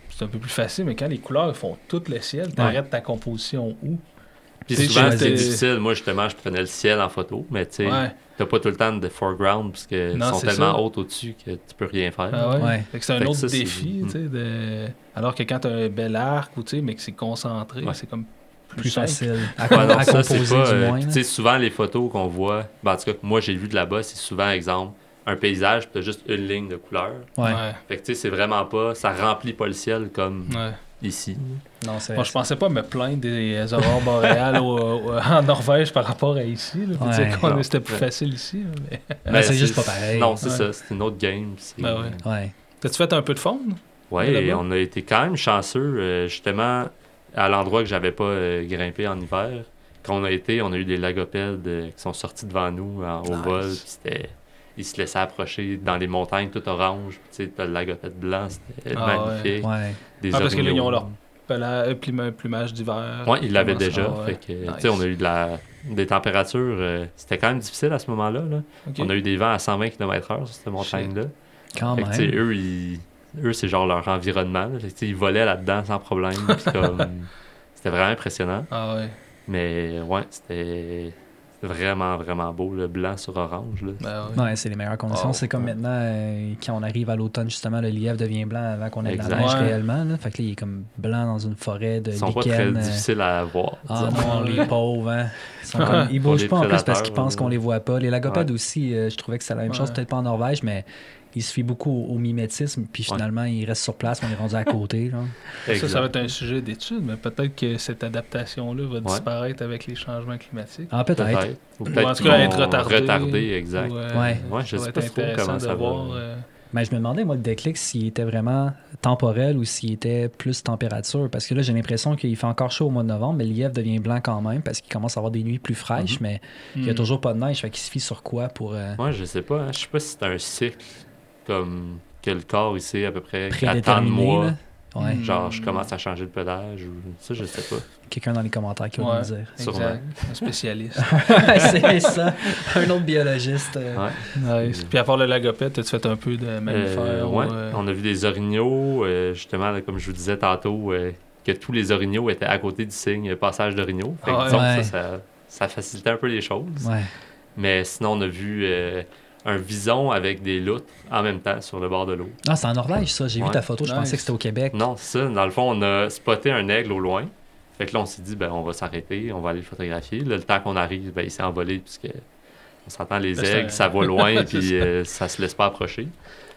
C'est un peu plus facile, mais quand les couleurs font tout le ciel, t'arrêtes ta composition où? Puis T'sais, souvent, c'est c'était- difficile. Moi, justement, je prenais le ciel en photo, mais tu sais, Ouais. t'as pas tout le temps de foreground parce qu'ils Non, sont c'est tellement ça. hautes au-dessus que tu peux rien faire. Ah ouais? Ouais. Fait que c'est un Fait que autre ça, c'est- défi, tu sais, alors que quand t'as un bel arc, ou tu sais, mais que c'est concentré, Ouais. c'est comme Plus simple. facile à, Ouais, non, à ça, c'est composer pas. du moins. Tu là. sais, souvent, les photos qu'on voit, ben, en tout cas, que moi, j'ai vu de là-bas, c'est souvent, exemple, un paysage, puis t'as juste une ligne de couleur. Ouais. Fait que tu sais, c'est vraiment pas. Ça remplit pas le ciel comme Ouais. ici. Non, c'est Moi, je pensais pas me plaindre des aurores boréales en Norvège par rapport à ici. Là. Puis Ouais. dire qu'on Non. c'était plus facile ici. Là, mais... Mais c'est juste pas pareil. Non, c'est Ouais. ça. C'est une autre game. C'est- Ben ouais. Ouais. T'as-tu fait un peu de faune? Ouais, et là-bas? on a été quand même chanceux, justement, à l'endroit que j'avais pas grimpé en hiver. Quand on a été, on a eu des lagopèdes qui sont sortis devant nous au Nice. vol. Puis c'était... Ils se laissaient approcher dans les montagnes tout orange. Puis tu sais, t'as le lagopède blanc, c'était Ah magnifique. Ouais. Des Ah, parce que là, ils ont orignaux. leur plumage d'hiver. Ouais, ils l'avaient Comment ça? déjà. Ouais. Fait que, Nice. tu sais, on a eu des températures. C'était quand même difficile à ce moment-là. Là. Ok. On a eu des vents à 120 km/h sur cette montagne-là. Quand Fait que, tu sais, même. eux, c'est genre leur environnement. Là. Fait que, tu sais, ils volaient là-dedans sans problème. Puis comme, c'était vraiment impressionnant. Ah ouais. Mais ouais, c'était vraiment, vraiment beau, le blanc sur orange. Là. Ben ouais. Ouais, c'est les meilleures conditions. Oh, C'est comme ouais. maintenant, quand on arrive à l'automne, justement, le lièvre devient blanc avant qu'on ait de la Exact. neige Ouais. réellement. Là. Fait que là, il est comme blanc dans une forêt de Ils sont pas très lichen. difficiles à voir. Ah disons. non, Ouais. les pauvres, hein. Ils Pour bougent les pas en plus parce prédateurs, qu'ils pensent qu'on les voit pas. Les lagopèdes aussi, je trouvais que c'est la même chose, Ouais. peut-être pas en Norvège, mais ils se fient beaucoup au mimétisme, puis finalement, ils restent sur place, on est rendu à côté. Là. Exact. Ça va être un sujet d'étude, mais peut-être que cette adaptation-là va Ouais. disparaître avec les changements climatiques. Ah, peut-être. Ou Ou en peut-être tout qu'ils cas, vont être retardé. exact. Ou, Ouais. Ouais, je ça va sais être pas trop intéressant comment de ça voir. va. Mais je me demandais, moi, le déclic, s'il était vraiment temporel ou s'il était plus température. Parce que là, j'ai l'impression qu'il fait encore chaud au mois de novembre, mais le lièvre devient blanc quand même parce qu'il commence à avoir des nuits plus fraîches, mais il n'y a toujours pas de neige. Fait qu'il se fie sur quoi pour Ouais, je sais pas. Hein. Je sais pas si c'est un cycle comme que le corps, il sait à peu près à tant de prédéterminer? mois. Là? Ouais. Mm. Genre, je commence à changer de pelage ou ça, je sais pas. Quelqu'un dans les commentaires qui va Ouais. nous dire. Sûrement. Exact. Un spécialiste. C'est ça. Un autre biologiste. Ouais. Nice. Puis à part le lagopède, as-tu fait un peu de mammifères? Ouais, ou, on a vu des orignaux, justement, là, comme je vous disais tantôt, que tous les orignaux étaient à côté du signe passage d'orignaux. Fait que, Ah ouais. disons que Ouais. ça facilitait un peu les choses. Ouais. Mais sinon, on a vu un vison avec des loutres en même temps sur le bord de l'eau. Ah, c'est en Norvège, ça. J'ai vu Ouais. ta photo. Je Nice. pensais que c'était au Québec. Non, c'est ça. Dans le fond, on a spoté un aigle au loin. Fait que là, on s'est dit, ben, on va s'arrêter, on va aller le photographier. Là, le temps qu'on arrive, ben, il s'est envolé, puisque on s'entend les Ben, c'est aigles, un- ça va loin, C'est puis ça se laisse pas approcher.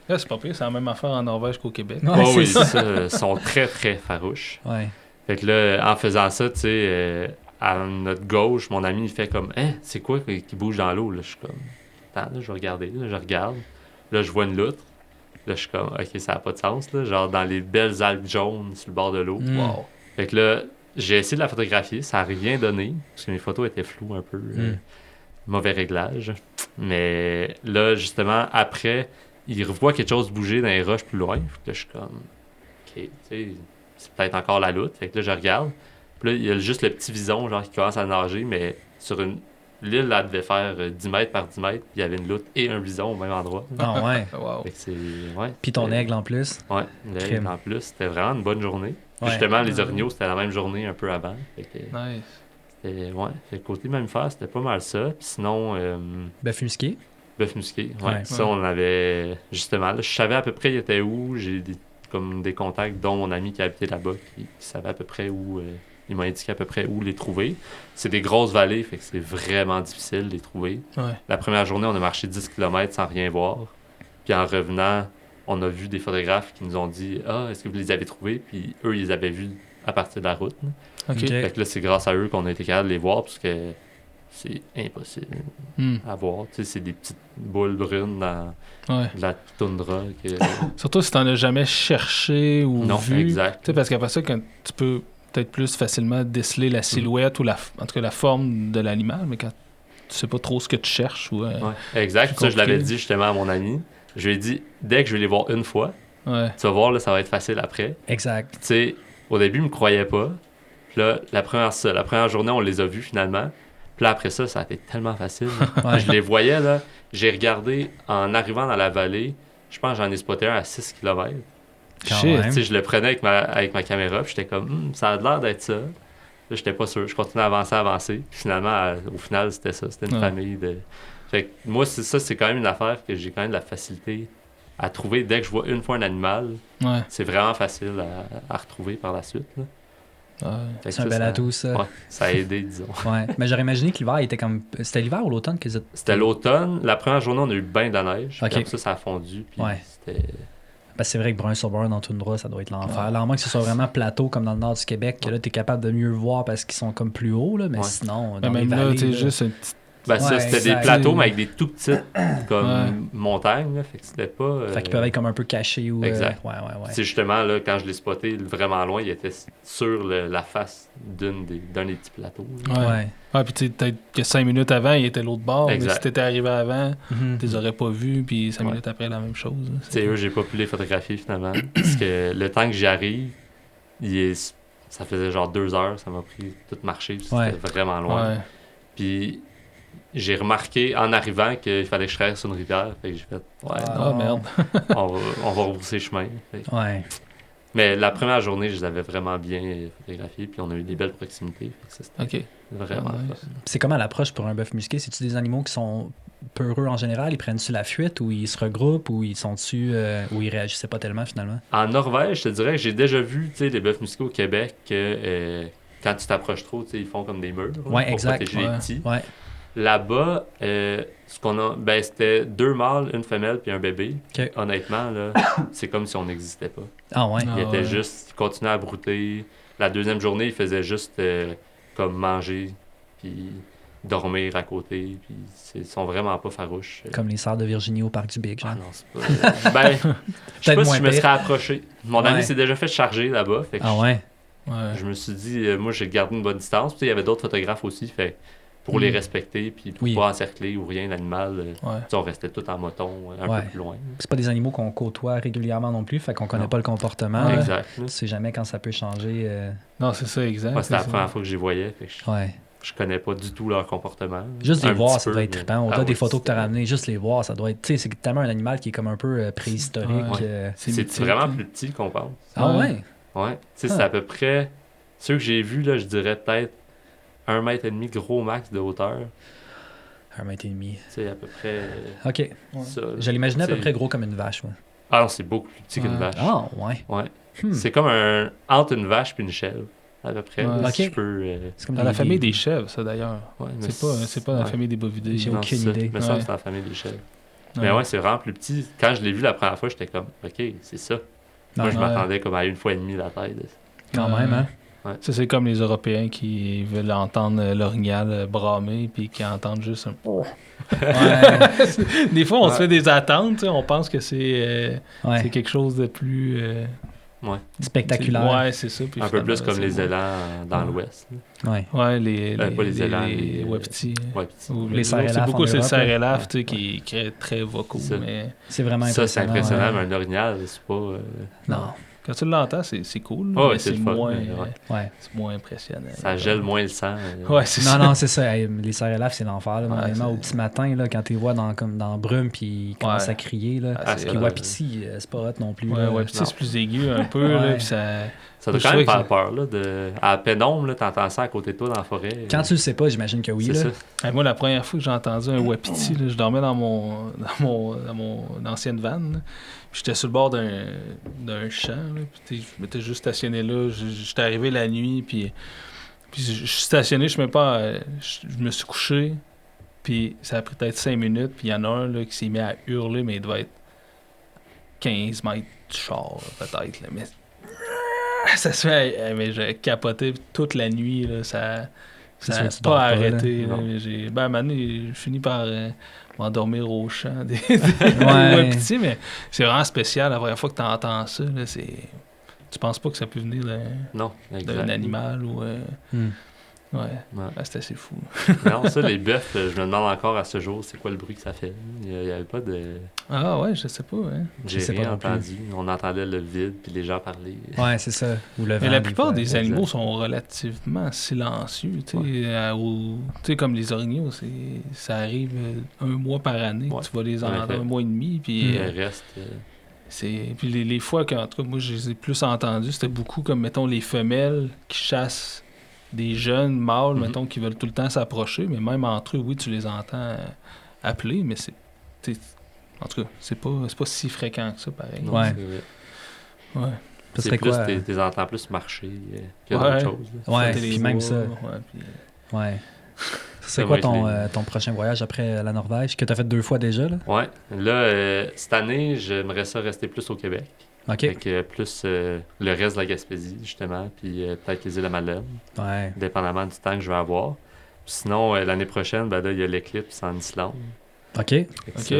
Là, c'est pas pire, c'est la même affaire en Norvège qu'au Québec. Ouais, Ouais, c'est oui, ça. ça, ils sont très, très farouches. Ouais. Fait que là, en faisant ça, tu sais, à notre gauche, mon ami, il fait comme, hein, c'est quoi qui bouge dans l'eau? Là, je suis comme, attends, là, je vais regarder. Là, je regarde. Là, je vois une loutre. Là, je suis comme, ok, ça n'a pas de sens, là. Genre, dans les belles algues jaunes sur le bord de l'eau. Mm. Wow. Fait que là, j'ai essayé de la photographier. Ça n'a rien donné. Parce que mes photos étaient floues un peu. Mauvais réglage. Mais là, justement, après, il revoit quelque chose bouger dans les roches plus loin. Fait que là, je suis comme, ok, tu sais, c'est peut-être encore la loutre. Fait que là, je regarde. Puis là, il y a juste le petit vison, genre, qui commence à nager, mais sur l'île, elle devait faire 10 mètres par 10 mètres. Puis il y avait une loutre et un vison au même endroit. Ah, ouais. Wow. Fait que c'est. Ouais. Puis ton c'était- aigle en plus. Ouais, l'aigle Crime. en plus. C'était vraiment une bonne journée. Puis Ouais. justement, les Ouais. orignaux, c'était la même journée un peu avant. Fait que Nice. c'était. Ouais. Fait que côté mammifère, c'était pas mal ça. Puis sinon. Bœuf musqué. Bœuf musqué, ouais. Ouais. Ça, on avait justement. Là, je savais à peu près il était où. J'ai comme des contacts, dont mon ami qui habitait là-bas, qui savait à peu près où. Il m'a indiqué à peu près où les trouver. C'est des grosses vallées, fait que c'est vraiment difficile de les trouver. Ouais. La première journée, on a marché 10 km sans rien voir. Puis en revenant, on a vu des photographes qui nous ont dit, ah, est-ce que vous les avez trouvés? Puis eux, ils les avaient vus à partir de la route. OK. Ok. Fait que là, c'est grâce à eux qu'on a été capable de les voir, parce que c'est impossible Hmm. à voir. Tu sais, c'est des petites boules brunes dans Ouais. de la toundra. Que... Surtout si t'en as jamais cherché ou non, vu. exact. Tu sais, parce qu'après ça, quand tu peux peut-être plus facilement déceler la silhouette ou en tout cas la forme de l'animal, mais quand sais pas trop ce que tu cherches. Ou, Ouais, exact. c'est Ça, je l'avais compliqué. dit justement à mon ami. Je lui ai dit, dès que je vais les voir une fois, ouais. tu vas voir, là, ça va être facile après. Exact. Tu sais, au début, il me croyait pas. Puis là, la première journée, on les a vus finalement. Puis là, après ça a été tellement facile. Ouais. Je les voyais, là. J'ai regardé en arrivant dans la vallée. Je pense que j'en ai spoté un à 6 km. Quand Shit. même. Tu sais, je le prenais avec ma caméra. Puis j'étais comme, ça a l'air d'être ça. Là, j'étais pas sûr. Je continuais à avancer. Puis finalement, au final, c'était ça. C'était une Ouais. famille de... Fait que moi, c'est quand même une affaire que j'ai quand même de la facilité à trouver. Dès que je vois une fois un animal, Ouais. c'est vraiment facile à retrouver par la suite. Là. Ouais. Fait que C'est un bel atout, ça. Ouais, ça a aidé, disons. Ouais. Mais j'aurais imaginé que l'hiver était comme. C'était l'hiver ou l'automne que vous êtes. C'était l'automne. La première journée, on a eu bien de la neige. Ok. Puis après ça a fondu. Puis Ouais. c'était... Parce que c'est vrai que brun sur brun dans toundra, ça doit être l'enfer. Là, à moins que ce soit vraiment plateau comme dans le nord du Québec, que là, t'es capable de mieux voir parce qu'ils sont comme plus hauts, là. Mais Ouais. sinon, dans Mais les même là, vallées, tu sais, là, juste une petite. Ben, ça, Ouais, c'était des exact. plateaux, mais avec des tout petites comme Ouais. montagnes. Là. Fait que c'était pas... Fait qu'ils peuvent être comme un peu cachés ou. Exact. Ouais. C'est justement, là, quand je l'ai spoté vraiment loin, il était sur la face d'un des petits plateaux. Là. Ouais. Ouais. Ah, puis tu sais, peut-être que 5 minutes avant, il était l'autre bord. Exact. Mais si t'étais arrivé avant, Mhm. tu les aurais pas vus, puis 5 Ouais. minutes après, la même chose. là. Tu sais, eux, j'ai pas pu les photographier finalement. Parce que le temps que j'y arrive, ça faisait genre 2 heures. Ça m'a pris tout marcher. Puis Ouais. c'était vraiment loin. Ouais. Puis j'ai remarqué en arrivant qu'il fallait que je traverse une rivière. Fait que j'ai fait, ouais, Ah, merde. on va rebrousser chemin. Fait que- Ouais. Mais la première journée, je les avais vraiment bien photographiés. Puis on a eu des belles proximités. Fait que ça, c'était OK. vraiment Ah, le nice. fun. C'est comment l'approche pour un bœuf musqué? C'est-tu des animaux qui sont peureux en général? Ils prennent-tu la fuite ou ils se regroupent ou ils sont-tu ou ils réagissaient pas tellement finalement? En Norvège, je te dirais que j'ai déjà vu les bœufs musqués au Québec que quand tu t'approches trop, ils font comme des murs là, Ouais, pour exact. protéger les Ouais. petits. Ouais. Là-bas, ce qu'on a, c'était 2 mâles, une femelle puis un bébé. Ok. Honnêtement, là, c'est comme si on n'existait pas. Ah ouais. Ah, Il était ouais. juste, il continuait à brouter. La deuxième journée, il faisait juste comme manger puis dormir à côté. Puis ils sont vraiment pas farouches. Comme les sœurs de Virginie au parc du Big, genre. Ah non, c'est pas... ben, je sais Peut-être pas moins si je me pire. serais approché. Mon ami Ouais. s'est déjà fait charger là-bas. Fait que Ah ouais. Ouais. je me suis dit, moi, j'ai gardé une bonne distance. Puis il y avait d'autres photographes aussi. Fait pour les respecter, puis pour Oui. pas encercler ou rien l'animal, Ouais. on restait tout en moton, un Ouais. peu plus loin. C'est pas des animaux qu'on côtoie régulièrement non plus, fait qu'on connaît Non. pas le comportement. Ouais. là. Exact. là. Tu sais jamais quand ça peut changer. Non, c'est ça, exact. Moi, c'était la c'est ça. première fois que je les voyais. Fait que Ouais. je connais pas du tout leur comportement. Juste les Un voir, petit ça peu, doit être mais- trippant. Au-delà Ah des oui, photos que tu as c'était- ramenées, juste les voir, ça doit être. Tu sais, c'est tellement un animal qui est comme un peu préhistorique. Ouais. C'est mythique, vraiment là. plus petit qu'on pense. Ah Ouais. ouais? Ouais. Tu sais, Ah. c'est à peu près. Ceux que j'ai vus, là, je dirais peut-être 1,5 m gros max de hauteur. 1,5 m. Tu sais, à peu près Ok. Ouais. ça. là. Je l'imaginais à peu Tu sais- près gros comme une vache. Moi. Ah non, c'est beaucoup plus petit qu'une Ouais. vache. Ah ouais. Ouais. Hmm. C'est comme entre une vache puis une chèvre, à peu près. Ouais. là, si Ok. je peux. C'est comme Dans la famille des chèvres, ça d'ailleurs. Ouais, mais C'est pas dans la ouais. famille des bovidés. J'ai Non, aucune c'est ça. idée. Il me semble Ouais. que c'est dans la famille des chèvres. Mais ouais, c'est vraiment plus petit. Quand je l'ai vu la première fois, j'étais comme, OK, c'est ça. Moi, Ouais. je m'attendais comme à 1,5 fois la taille. de- Quand même, hein? Ça, c'est comme les Européens qui veulent entendre l'orignal bramer puis qui entendent juste un... Ouais. Des fois, on se Ouais. fait des attentes, tu sais, on pense que c'est Ouais. quelque chose de plus... Spectaculaire. Ouais, c'est ça. Puis Un peu plus finalement, comme c'est les moins. élans dans Ouais. l'Ouest. là. Ouais. Ouais, les pas les élans, les les- wapitis. Ouais, petit. Ou Les cerfs c'est élafs beaucoup en c'est le Europe, cerf là. élaf, tu sais, qui est très vocaux, C'est ça. mais C'est vraiment Ça, c'est impressionnant. impressionnant, ouais. mais un orignal, c'est pas. Non. quand tu l'entends, c'est cool, Ouais, mais c'est le fun, moins, mais ouais. Ouais. c'est moins impressionnant. Ça gèle moins le sang. Ouais, c'est ça. Non, non, c'est ça. Hey, les cerfs élafs, c'est l'enfer. Là, Ouais, Honnêtement, c'est- au petit matin, là, quand tu les vois comme dans la brume, puis ils commencent Ouais. à crier. Là. Ah, c'est Puis hot. Wapiti, c'est pas hot non plus. Ouais, là. ouais, puis tu sais, non. c'est plus aigu un peu, Ouais. là, puis ça... Ça doit Je quand même trouvais faire que peur. Là, à la pénombre, là, t'entends ça à côté de toi dans la forêt. Quand tu le sais pas, j'imagine que oui. C'est Là. ça. Moi, la première fois que j'ai entendu un wapiti, là, je dormais dans mon ancienne van, là, puis j'étais sur le bord d'un champ, là, puis je m'étais juste stationné là, j'étais arrivé la nuit, puis je suis stationné, je sais même pas, je me suis couché, puis ça a pris peut-être 5 minutes, puis il y en a un là, qui s'est mis à hurler, mais il devait être 15 mètres du char, là, peut-être, là, mais ça se fait, mais j'ai capoté toute la nuit, là, ça C'est n'a sûr que tu dors pas pas, arrêté. là. là. Non. À un moment donné, je finis par m'endormir au champ des Ouais. wapitis, mais c'est vraiment spécial. La première fois que tu entends ça, là, c'est... Tu penses pas que ça peut venir Non, d'un exact. animal ou... Hmm. Ouais. Ouais. Ah, c'est assez fou. Non, ça, les bœufs, je me demande encore à ce jour, c'est quoi le bruit que ça fait. Il n'y avait pas de... Ah ouais, je sais pas. Hein. J'ai sais pas rien non plus. entendu. On entendait le vide, puis les gens parler. Ouais, c'est ça. Ou le Mais vent, la plupart fois. des animaux exact. sont relativement silencieux. Tu sais, comme les orignaux, ça arrive un mois par année. Ouais. Tu vas les En entendre effet. un mois et demi. Puis, Le reste... puis les fois qu'en tout cas, moi, je les ai plus entendus, c'était beaucoup comme, mettons, les femelles qui chassent des jeunes mâles, Mhm. mettons, qui veulent tout le temps s'approcher. Mais même entre eux, oui, tu les entends appeler, mais en tout cas, c'est pas si fréquent que ça, pareil. non, Ouais. c'est vrai. Ouais. Ça C'est serait plus, quoi? t'es entends plus marcher que Ouais. d'autres choses. là. Ouais, Sauter les puis même bois, ça. ouais, puis, Ouais. C'est Ça quoi va être ton prochain voyage après la Norvège, que tu as fait 2 fois déjà, là? Ouais. Là, cette année, j'aimerais ça rester plus au Québec. OK. Fait que plus le reste de la Gaspésie, justement, puis peut-être les îles de la Madeleine, Ouais. dépendamment du temps que je vais avoir. Puis sinon, l'année prochaine, ben là, il y a l'éclipse en Islande. OK. Fait que Ok. ça,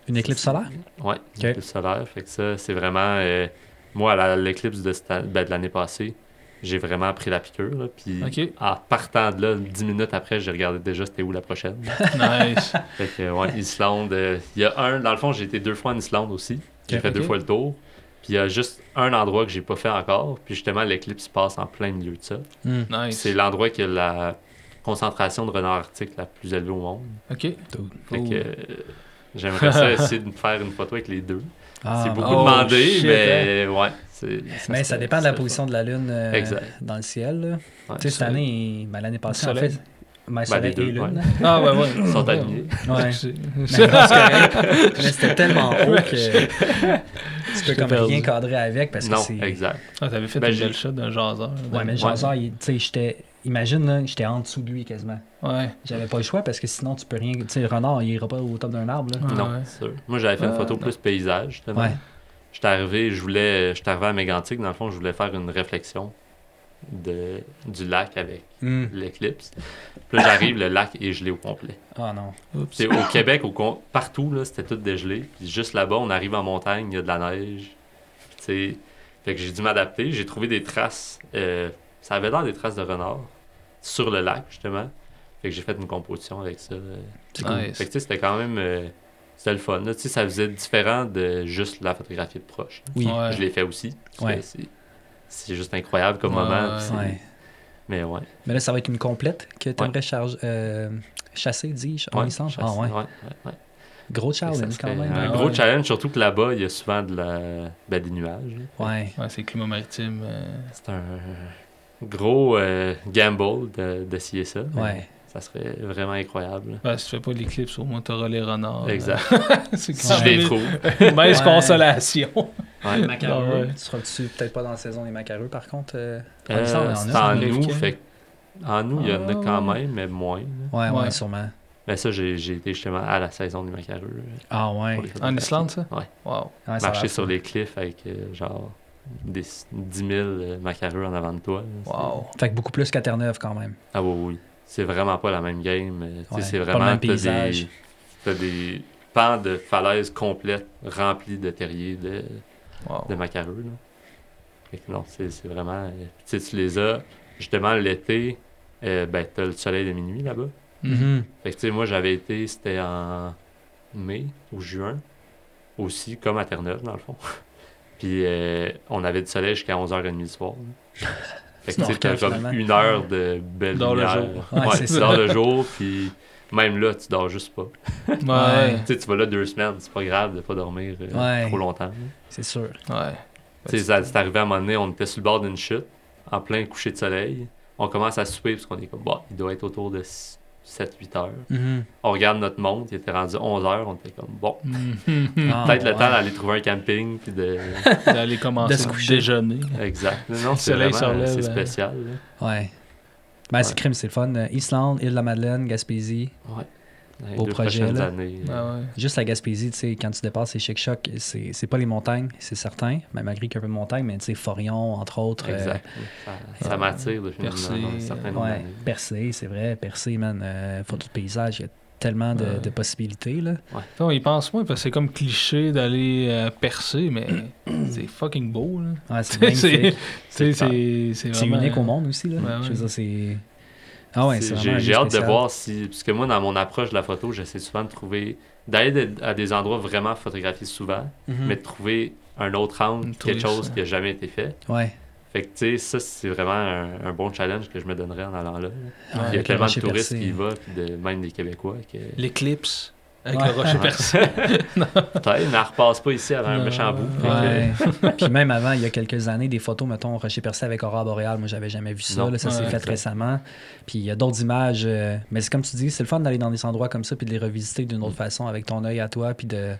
Une éclipse solaire? Ouais, Ok. une éclipse solaire. Fait que ça, c'est vraiment... moi, à l'éclipse de l'année passée, j'ai vraiment pris la piqûre. Là, puis Ok. en partant de là, 10 minutes après, j'ai regardé déjà c'était où la prochaine. Nice. Fait que, ouais, Islande. Il y a dans le fond, j'ai été 2 fois en Islande aussi. J'ai fait 2 Ok. fois le tour. Puis il y a juste un endroit que j'ai pas fait encore. Puis justement, l'éclipse passe en plein milieu de ça. Hmm. Puis Nice. c'est l'endroit qui a la concentration de renard arctique la plus élevée au monde. OK. Fait Cool. que j'aimerais ça essayer de faire une photo avec les deux. Ah, C'est bon. beaucoup Oh, demandé, shit, mais ouais. Mais ça dépend de la position de la Lune Exact. dans le ciel. Là. Ouais, Tu sais, cette ça- année, ben, l'année passée, en Soleil. fait, ben, les soleil deux, et Lune. ouais. là. Ah, ouais, ouais. Ils sont alignés. Ouais. C'est- Mais non, c'est correct. Mais c'était tellement haut que tu peux comme perdu. rien cadrer avec parce que Non, c'est... exact. Ah, t'avais fait Ben, une j'ai- belle shot d'un jaseur. Ouais, mais Jason, tu sais, j'étais... Imagine, là, j'étais en dessous de lui quasiment. Ouais. J'avais pas le choix parce que sinon, tu peux rien... Tu sais, le renard, il ira pas au top d'un arbre, là. Ah, Non, ouais. c'est sûr. Moi, j'avais fait une photo non. plus paysage, justement. Ouais. J'étais arrivé à Mégantic, dans le fond, je voulais faire une réflexion du lac avec Hmm. l'éclipse. Puis là, j'arrive, le lac est gelé au complet. Ah non. Oups. C'est au Québec, partout, là, c'était tout dégelé. Puis juste là-bas, on arrive en montagne, il y a de la neige. Puis, tu sais, fait que j'ai dû m'adapter. J'ai trouvé des traces. Ça avait l'air des traces de renard sur le lac, justement. Fait que j'ai fait une composition avec ça. C'est cool. Nice. Fait que tu sais, c'était quand même... c'était le fun. Là. Tu sais, ça faisait différent de juste la photographie de proche. Oui. Ouais. Je l'ai fait aussi. parce Ouais. que c'est juste incroyable comme Ouais, moment. ouais. puis c'est- Ouais. Mais ouais. Mais là, ça va être une complète que tu aimerais chasser, dis-je, en Ouais, Islande. chasse- Ah ouais. ouais. Gros Fait que challenge ça quand serait même. Un Ah gros ouais. challenge, surtout que là-bas, il y a souvent des nuages. là. Ouais. Ouais, c'est le climat maritime. C'est un gros gamble d'essayer ça. mais Ouais. Ça serait vraiment incroyable. Ben, si tu fais pas l'éclipse, au moins t'auras les renards. Exact. C'est Si je les trouve. Mince Ouais. consolation. Ouais. Les macareux, Ah ouais. tu seras-tu peut-être pas dans la saison des macareux par contre? En Euh, Islande, il y en a, c'est ça, en en nous, Américain. fait en nous, il y en a Ah, quand ouais. même, mais moins. là. Ouais, ouais, Ouais. sûrement. Mais ça, j'ai été justement à la saison des macareux. Ah ouais. pour les En photographies. Islande, ça? Ouais. Wow. Ouais, ça a Marcher l'air sur fun. les cliffs avec genre 10 000 macareux en avant de toi. là, c'est- Wow. Fait que beaucoup plus qu'à Terre-Neuve quand même. Ah oui, oui. C'est vraiment pas la même game. Tu sais, Ouais, c'est pas le vraiment... même paysage. T'as des pans de falaises complètes remplis de terriers de Wow. macareux. Là. Fait que non, c'est vraiment... tu sais, tu les as... Justement, l'été, ben, t'as le soleil de minuit là-bas. Mhm. Fait que tu sais, moi, j'avais été... C'était en mai ou juin. Aussi, comme à Terre-Neuve, dans le fond. Puis on avait du soleil jusqu'à 11h30 du soir. là. Fait que tu sais, t'as Snorkel, comme finalement. 1 heure de belle Dors le lumière. jour. Ouais, c'est tu ça. dors le jour, puis même là, tu dors juste pas. Ouais. Tu sais, tu vas là 2 semaines, c'est pas grave de pas dormir Ouais. trop longtemps. là. C'est sûr. Ouais. Tu sais, c'est arrivé à un moment donné, on était sur le bord d'une chute, en plein coucher de soleil. On commence à souper, parce qu'on est comme, bah, il doit être autour de 7-8 heures. Mhm. On regarde notre montre, il était rendu 11 heures, on était comme, bon, Ah, peut-être le ouais. temps d'aller trouver un camping, puis de... D'aller commencer De se à coucher. déjeuner. Exact. Non, Le c'est soleil vraiment, se relève, c'est hein. spécial. là. Ouais. Ben, c'est Ouais. crime, c'est le fun. Islande, île de la Madeleine, Gaspésie. Ouais. Les Beau 2 projet, prochaines là. années. Ah ouais. Juste la Gaspésie, tu sais, quand tu dépasses les Chic-Chocs, c'est pas les montagnes, c'est certain. Mais malgré qu'il y a un peu de montagne, mais tu sais, Forion, entre autres. Exact. Ça m'attire Percé, définitivement dans un certain nombre Ouais, d'années. Percé, c'est vrai. Percé, man. Photo de paysage, il y a tellement de, Ouais. de possibilités, là. Non, il pense moins parce que c'est comme cliché d'aller percer, mais c'est fucking beau. Là. Ouais, c'est C'est magnifique. c'est clair. c'est C'est vraiment- unique au monde aussi, là. Ouais, ouais. Je veux dire, c'est... Ah ouais, c'est vraiment un J'ai lieu hâte de spécial. voir si... Parce que moi, dans mon approche de la photo, j'essaie souvent de trouver... D'aller à des endroits vraiment photographiés souvent, Mhm. mais de trouver un autre angle, Une quelque chose twist. qui n'a jamais été fait. Ouais. Fait que, tu sais, ça, c'est vraiment un bon challenge que je me donnerais en allant là. Ouais, Il y a avec le tellement de rocher touristes percé. qui y vont, puis même des Québécois. Que... L'éclipse avec Ouais. le rocher Ouais. percé. Peut-être, mais elle repasse pas ici avant un Non. méchant bout. Fait Ouais. Puis même avant, il y a quelques années, des photos, mettons, rocher percé avec aurore boréale, moi, j'avais jamais vu ça. Non. Là, ça s'est Ouais, fait exact. récemment. Puis il y a d'autres images. Mais c'est comme tu dis, c'est le fun d'aller dans des endroits comme ça puis de les revisiter d'une autre façon avec ton œil à toi. Puis de...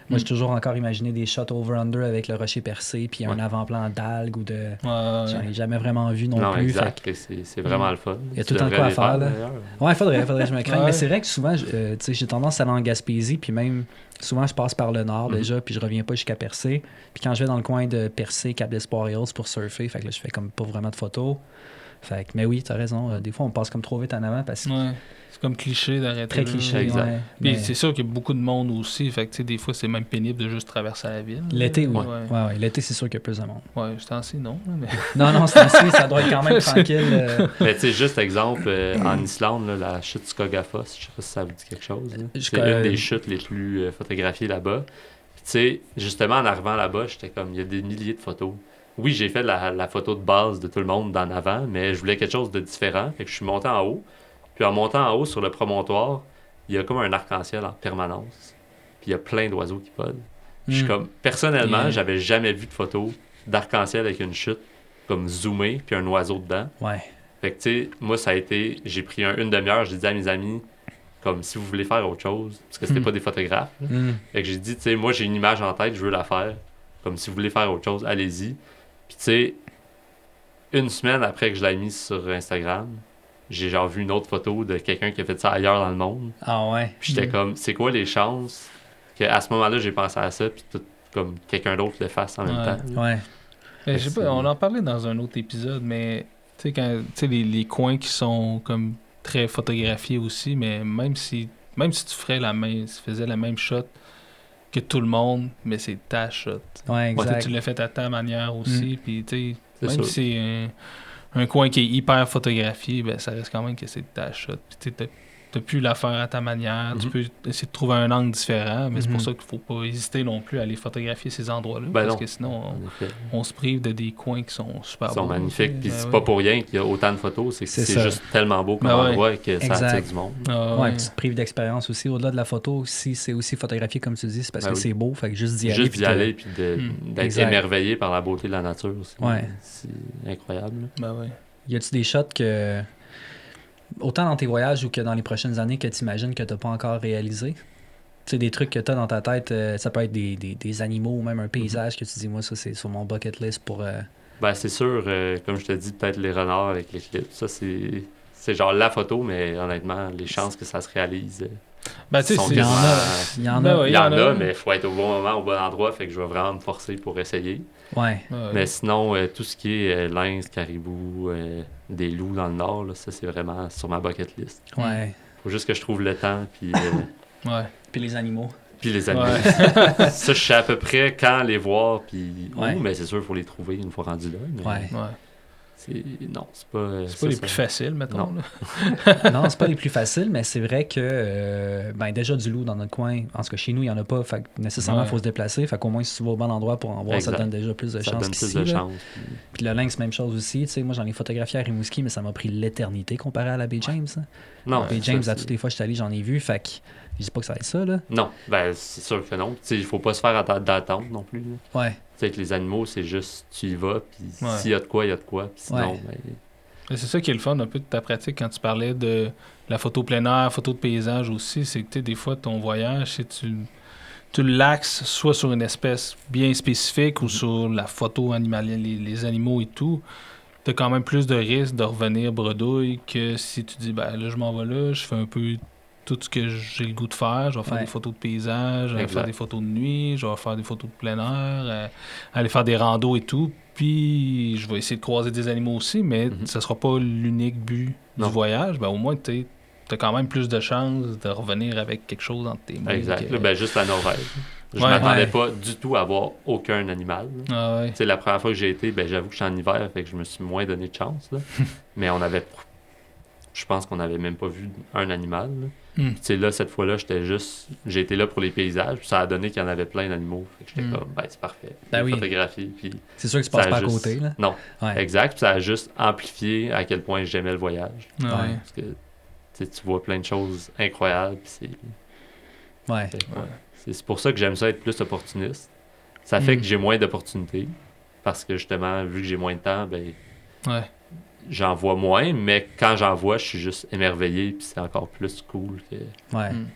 Moi, j'ai toujours encore imaginé des shots over-under avec le rocher percé puis un Ouais. avant-plan d'algues ou de... Ouais, J'en ouais. ai jamais vraiment vu non, Non, plus. exact. Fait que- C'est vraiment le fun. Il y a Tu tout le temps devrais quoi à les faire, là. d'ailleurs. Ouais, faudrait que je me craigne. Ouais. Mais c'est vrai que souvent, tu sais, j'ai tendance à aller en Gaspésie, puis même, souvent, je passe par le nord Mhm. déjà, puis je reviens pas jusqu'à Percé. Puis quand je vais dans le coin de Percé, Cap d'Espoir et autres pour surfer, fait que là, je fais comme pas vraiment de photos. Fait que, mais oui, t'as raison. Des fois, on passe comme trop vite en avant parce que Ouais. C'est comme cliché d'arrêter. très là. cliché. Exact. Ouais. Puis Mais c'est sûr qu'il y a beaucoup de monde aussi. Fait que, tu sais, des fois, c'est même pénible de juste traverser la ville. l'été, oui. Ouais. Ouais, l'été, c'est sûr qu'il y a plus de monde. Ouais, je t'en sais, non. Mais... Non, c'est ainsi, ça doit être quand même tranquille. Mais tu sais, juste exemple, en Islande, là, la chute Skogafoss, je sais pas si ça vous dit quelque chose. là. Je C'est connais- une des chutes les plus photographiées là-bas. Puis tu sais, justement, en arrivant là-bas, j'étais comme, il y a des milliers de photos. Oui, j'ai fait la photo de base de tout le monde d'en avant, mais je voulais quelque chose de différent. Fait que je suis monté en haut. Puis en montant en haut sur le promontoire, il y a comme un arc-en-ciel en permanence. Puis il y a plein d'oiseaux qui volent. Puis je suis Hmm. comme, personnellement, Yeah. j'avais jamais vu de photo d'arc-en-ciel avec une chute comme zoomée, puis un oiseau dedans. Ouais. Fait que, tu sais, moi, ça a été... J'ai pris une demi-heure, j'ai dit à mes amis, comme, si vous voulez faire autre chose, parce que c'était Hmm. pas des photographes. Là. Hmm. Fait que j'ai dit, tu sais, moi, j'ai une image en tête, je veux la faire. Comme, si vous voulez faire autre chose, allez-y. Puis, tu sais, une semaine après que je l'ai mise sur Instagram, j'ai genre vu une autre photo de quelqu'un qui a fait ça ailleurs dans le monde. Ah ouais. Puis j'étais comme, c'est quoi les chances qu'à ce moment-là, j'ai pensé à ça, puis tout, comme quelqu'un d'autre le fasse en même Ouais. temps. Ouais. Mais je sais pas, on en parlait dans un autre épisode, mais tu sais, quand tu sais, les coins qui sont comme très photographiés aussi, mais même si tu ferais tu faisais la même shot que tout le monde, mais c'est ta shot. Ouais, Tu sais, exact. tu l'as fait à ta manière aussi, puis tu sais, C'est même sûr. si c'est un coin qui est hyper photographié, ben ça reste quand même que c'est ta shot. Puis tu sais, t'as pu la faire à ta manière, tu Mhm. peux essayer de trouver un angle différent, mais c'est pour Mhm. ça qu'il faut pas hésiter non plus à aller photographier ces endroits-là, Ben parce non. que sinon En effet. on se prive de des coins qui sont super Ils sont beaux. magnifiques, puis Ben c'est ouais. pas pour rien qu'il y a autant de photos, c'est que C'est c'est ça. juste tellement beau comme Ben ouais. endroit que ça Exact. attire du monde. Ah Ouais, ouais. puis tu te prives d'expérience aussi. Au-delà de la photo, si c'est aussi photographié comme tu dis, c'est parce Ben que oui. c'est beau. Fait que juste d'y aller. Juste puis d'y de- aller, puis d'être Exact. émerveillé par la beauté de la nature aussi. Ouais. C'est incroyable. Ben ouais. Y a-tu des shots que. Autant dans tes voyages ou que dans les prochaines années que tu imagines que tu n'as pas encore réalisé? Tu sais, des trucs que tu as dans ta tête, ça peut être des animaux ou même un paysage que tu dis, moi, ça, c'est sur mon bucket list pour. Ben, c'est sûr, comme je te dis, peut-être les renards avec les clips. Ça, c'est genre la photo, mais honnêtement, les chances que ça se réalise, Ben tu sais, sont c'est... Il y en a. quasiment- Il y en Ben a. ouais. il y en il y en a. a, mais il faut être au bon moment, au bon endroit. Fait que je vais vraiment me forcer pour essayer. Ouais. Ouais. Mais sinon, tout ce qui est lynx, caribou, des loups dans le nord, là, ça, c'est vraiment sur ma bucket list. Ouais. Faut juste que je trouve le temps, puis Ouais. Puis les animaux. puis les animaux. Ouais. Ça, je sais à peu près quand les voir, puis Ouais. où, mais c'est sûr, il faut les trouver une fois rendus là. Mais Ouais. Ouais. non, c'est pas... C'est pas les plus faciles, mettons. Non. Là. Non, c'est pas les plus faciles, mais c'est vrai que ben déjà du loup dans notre coin, en tout cas chez nous, il n'y en a pas, fait que nécessairement il Ouais. faut se déplacer. Fait qu'au moins si tu vas au bon endroit pour en voir, ça Exact. te donne déjà plus de Ça chances donne qu'ici. plus de là. chance. Puis le lynx, même chose aussi. Tu sais, moi j'en ai photographié à Rimouski, mais ça m'a pris l'éternité comparé à la Baie James. Hein. Non, Baie ça, James, à c'est- toutes les fois que je suis allé, j'en ai vu. Fait que je dis pas que ça va être ça, là. Non, ben c'est sûr que non. Tu sais, il faut pas se faire d'attente non plus. là. Ouais. Tu sais, avec les animaux, c'est juste, tu y vas, puis Ouais. s'il y a de quoi, il y a de quoi. Puis sinon, Ouais. ben, Mais c'est ça qui est le fun un peu de ta pratique quand tu parlais de la photo plein air, photo de paysage aussi. C'est que tu sais, des fois, ton voyage, si tu l'axes soit sur une espèce bien spécifique ou sur la photo animalière, les animaux et tout, tu as quand même plus de risques de revenir bredouille que si tu dis, ben là, je m'en vais là, je fais un peu tout ce que j'ai le goût de faire. Je vais faire Ouais. des photos de paysage, je vais Exact. faire des photos de nuit, je vais faire des photos de plein air, aller faire des randos et tout. Puis je vais essayer de croiser des animaux aussi, mais Mhm. ce sera pas l'unique but Non. du voyage. Ben, au moins, tu as quand même plus de chances de revenir avec quelque chose entre tes mains. exact. que- Là, ben, juste la Norvège. Je Ouais. m'attendais Ouais. pas du tout à avoir aucun animal. là. Ah ouais. Tu sais, la première fois que j'ai été, ben, j'avoue que j'étais en hiver, fait que je me suis moins donné de chance. Là. Mais on avait je pense qu'on n'avait même pas vu un animal. Là. Mm. Tu sais, là, cette fois-là, j'ai été là pour les paysages, puis ça a donné qu'il y en avait plein d'animaux. Fait que j'étais comme, ben, c'est parfait. Ben J'ai oui. photographié, puis C'est sûr que tu ça passes a pas à juste- côté. Là. Non, Ouais. exact. Puis ça a juste amplifié à quel point j'aimais le voyage. Ouais. Parce que tu sais, tu vois plein de choses incroyables, puis Ouais. c'est pour ça que j'aime ça être plus opportuniste. Ça fait Mm. que j'ai moins d'opportunités, parce que justement, vu que j'ai moins de temps, ben Ouais. j'en vois moins, mais quand j'en vois, je suis juste émerveillé, puis c'est encore plus cool que... Ouais. Mm.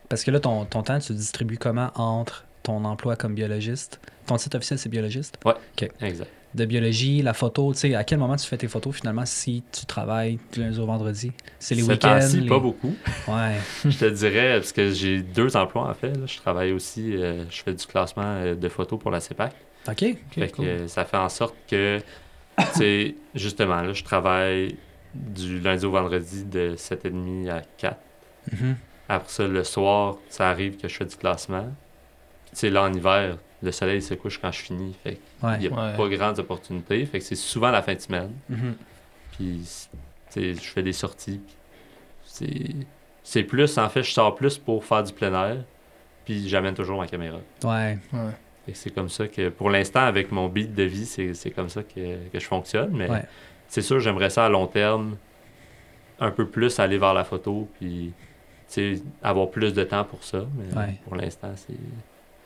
Parce que là, ton temps, tu le distribues comment entre ton emploi comme biologiste? Ton titre officiel, c'est biologiste? Exact. De biologie, la photo, tu sais, à quel moment tu fais tes photos finalement si tu travailles du lundi au vendredi? C'est les Ces week-ends? temps-ci, les- pas beaucoup. Ouais. Je te dirais, parce que j'ai 2 emplois en fait. Là. Je travaille aussi, je fais du classement de photos pour la CEPAC. OK. Fait cool. que ça fait en sorte que, tu sais, justement, là, je travaille du lundi au vendredi de 7h30 à 4. Mhm. Après ça, le soir, ça arrive que je fais du classement. Puis, tu sais, là, en hiver, le soleil se couche quand je finis. Fait qu'il Ouais. n'y a Ouais. pas grandes opportunités. Fait que c'est souvent la fin de semaine. Mhm. Puis, tu sais, je fais des sorties. C'est plus, en fait, je sors plus pour faire du plein air. Puis, j'amène toujours ma caméra. Ouais. Ouais. Fait que c'est comme ça que, pour l'instant, avec mon beat de vie, c'est comme ça que je fonctionne. Mais Ouais. c'est sûr, j'aimerais ça à long terme, un peu plus aller vers la photo, puis tu sais, avoir plus de temps pour ça. Mais Ouais. pour l'instant, c'est...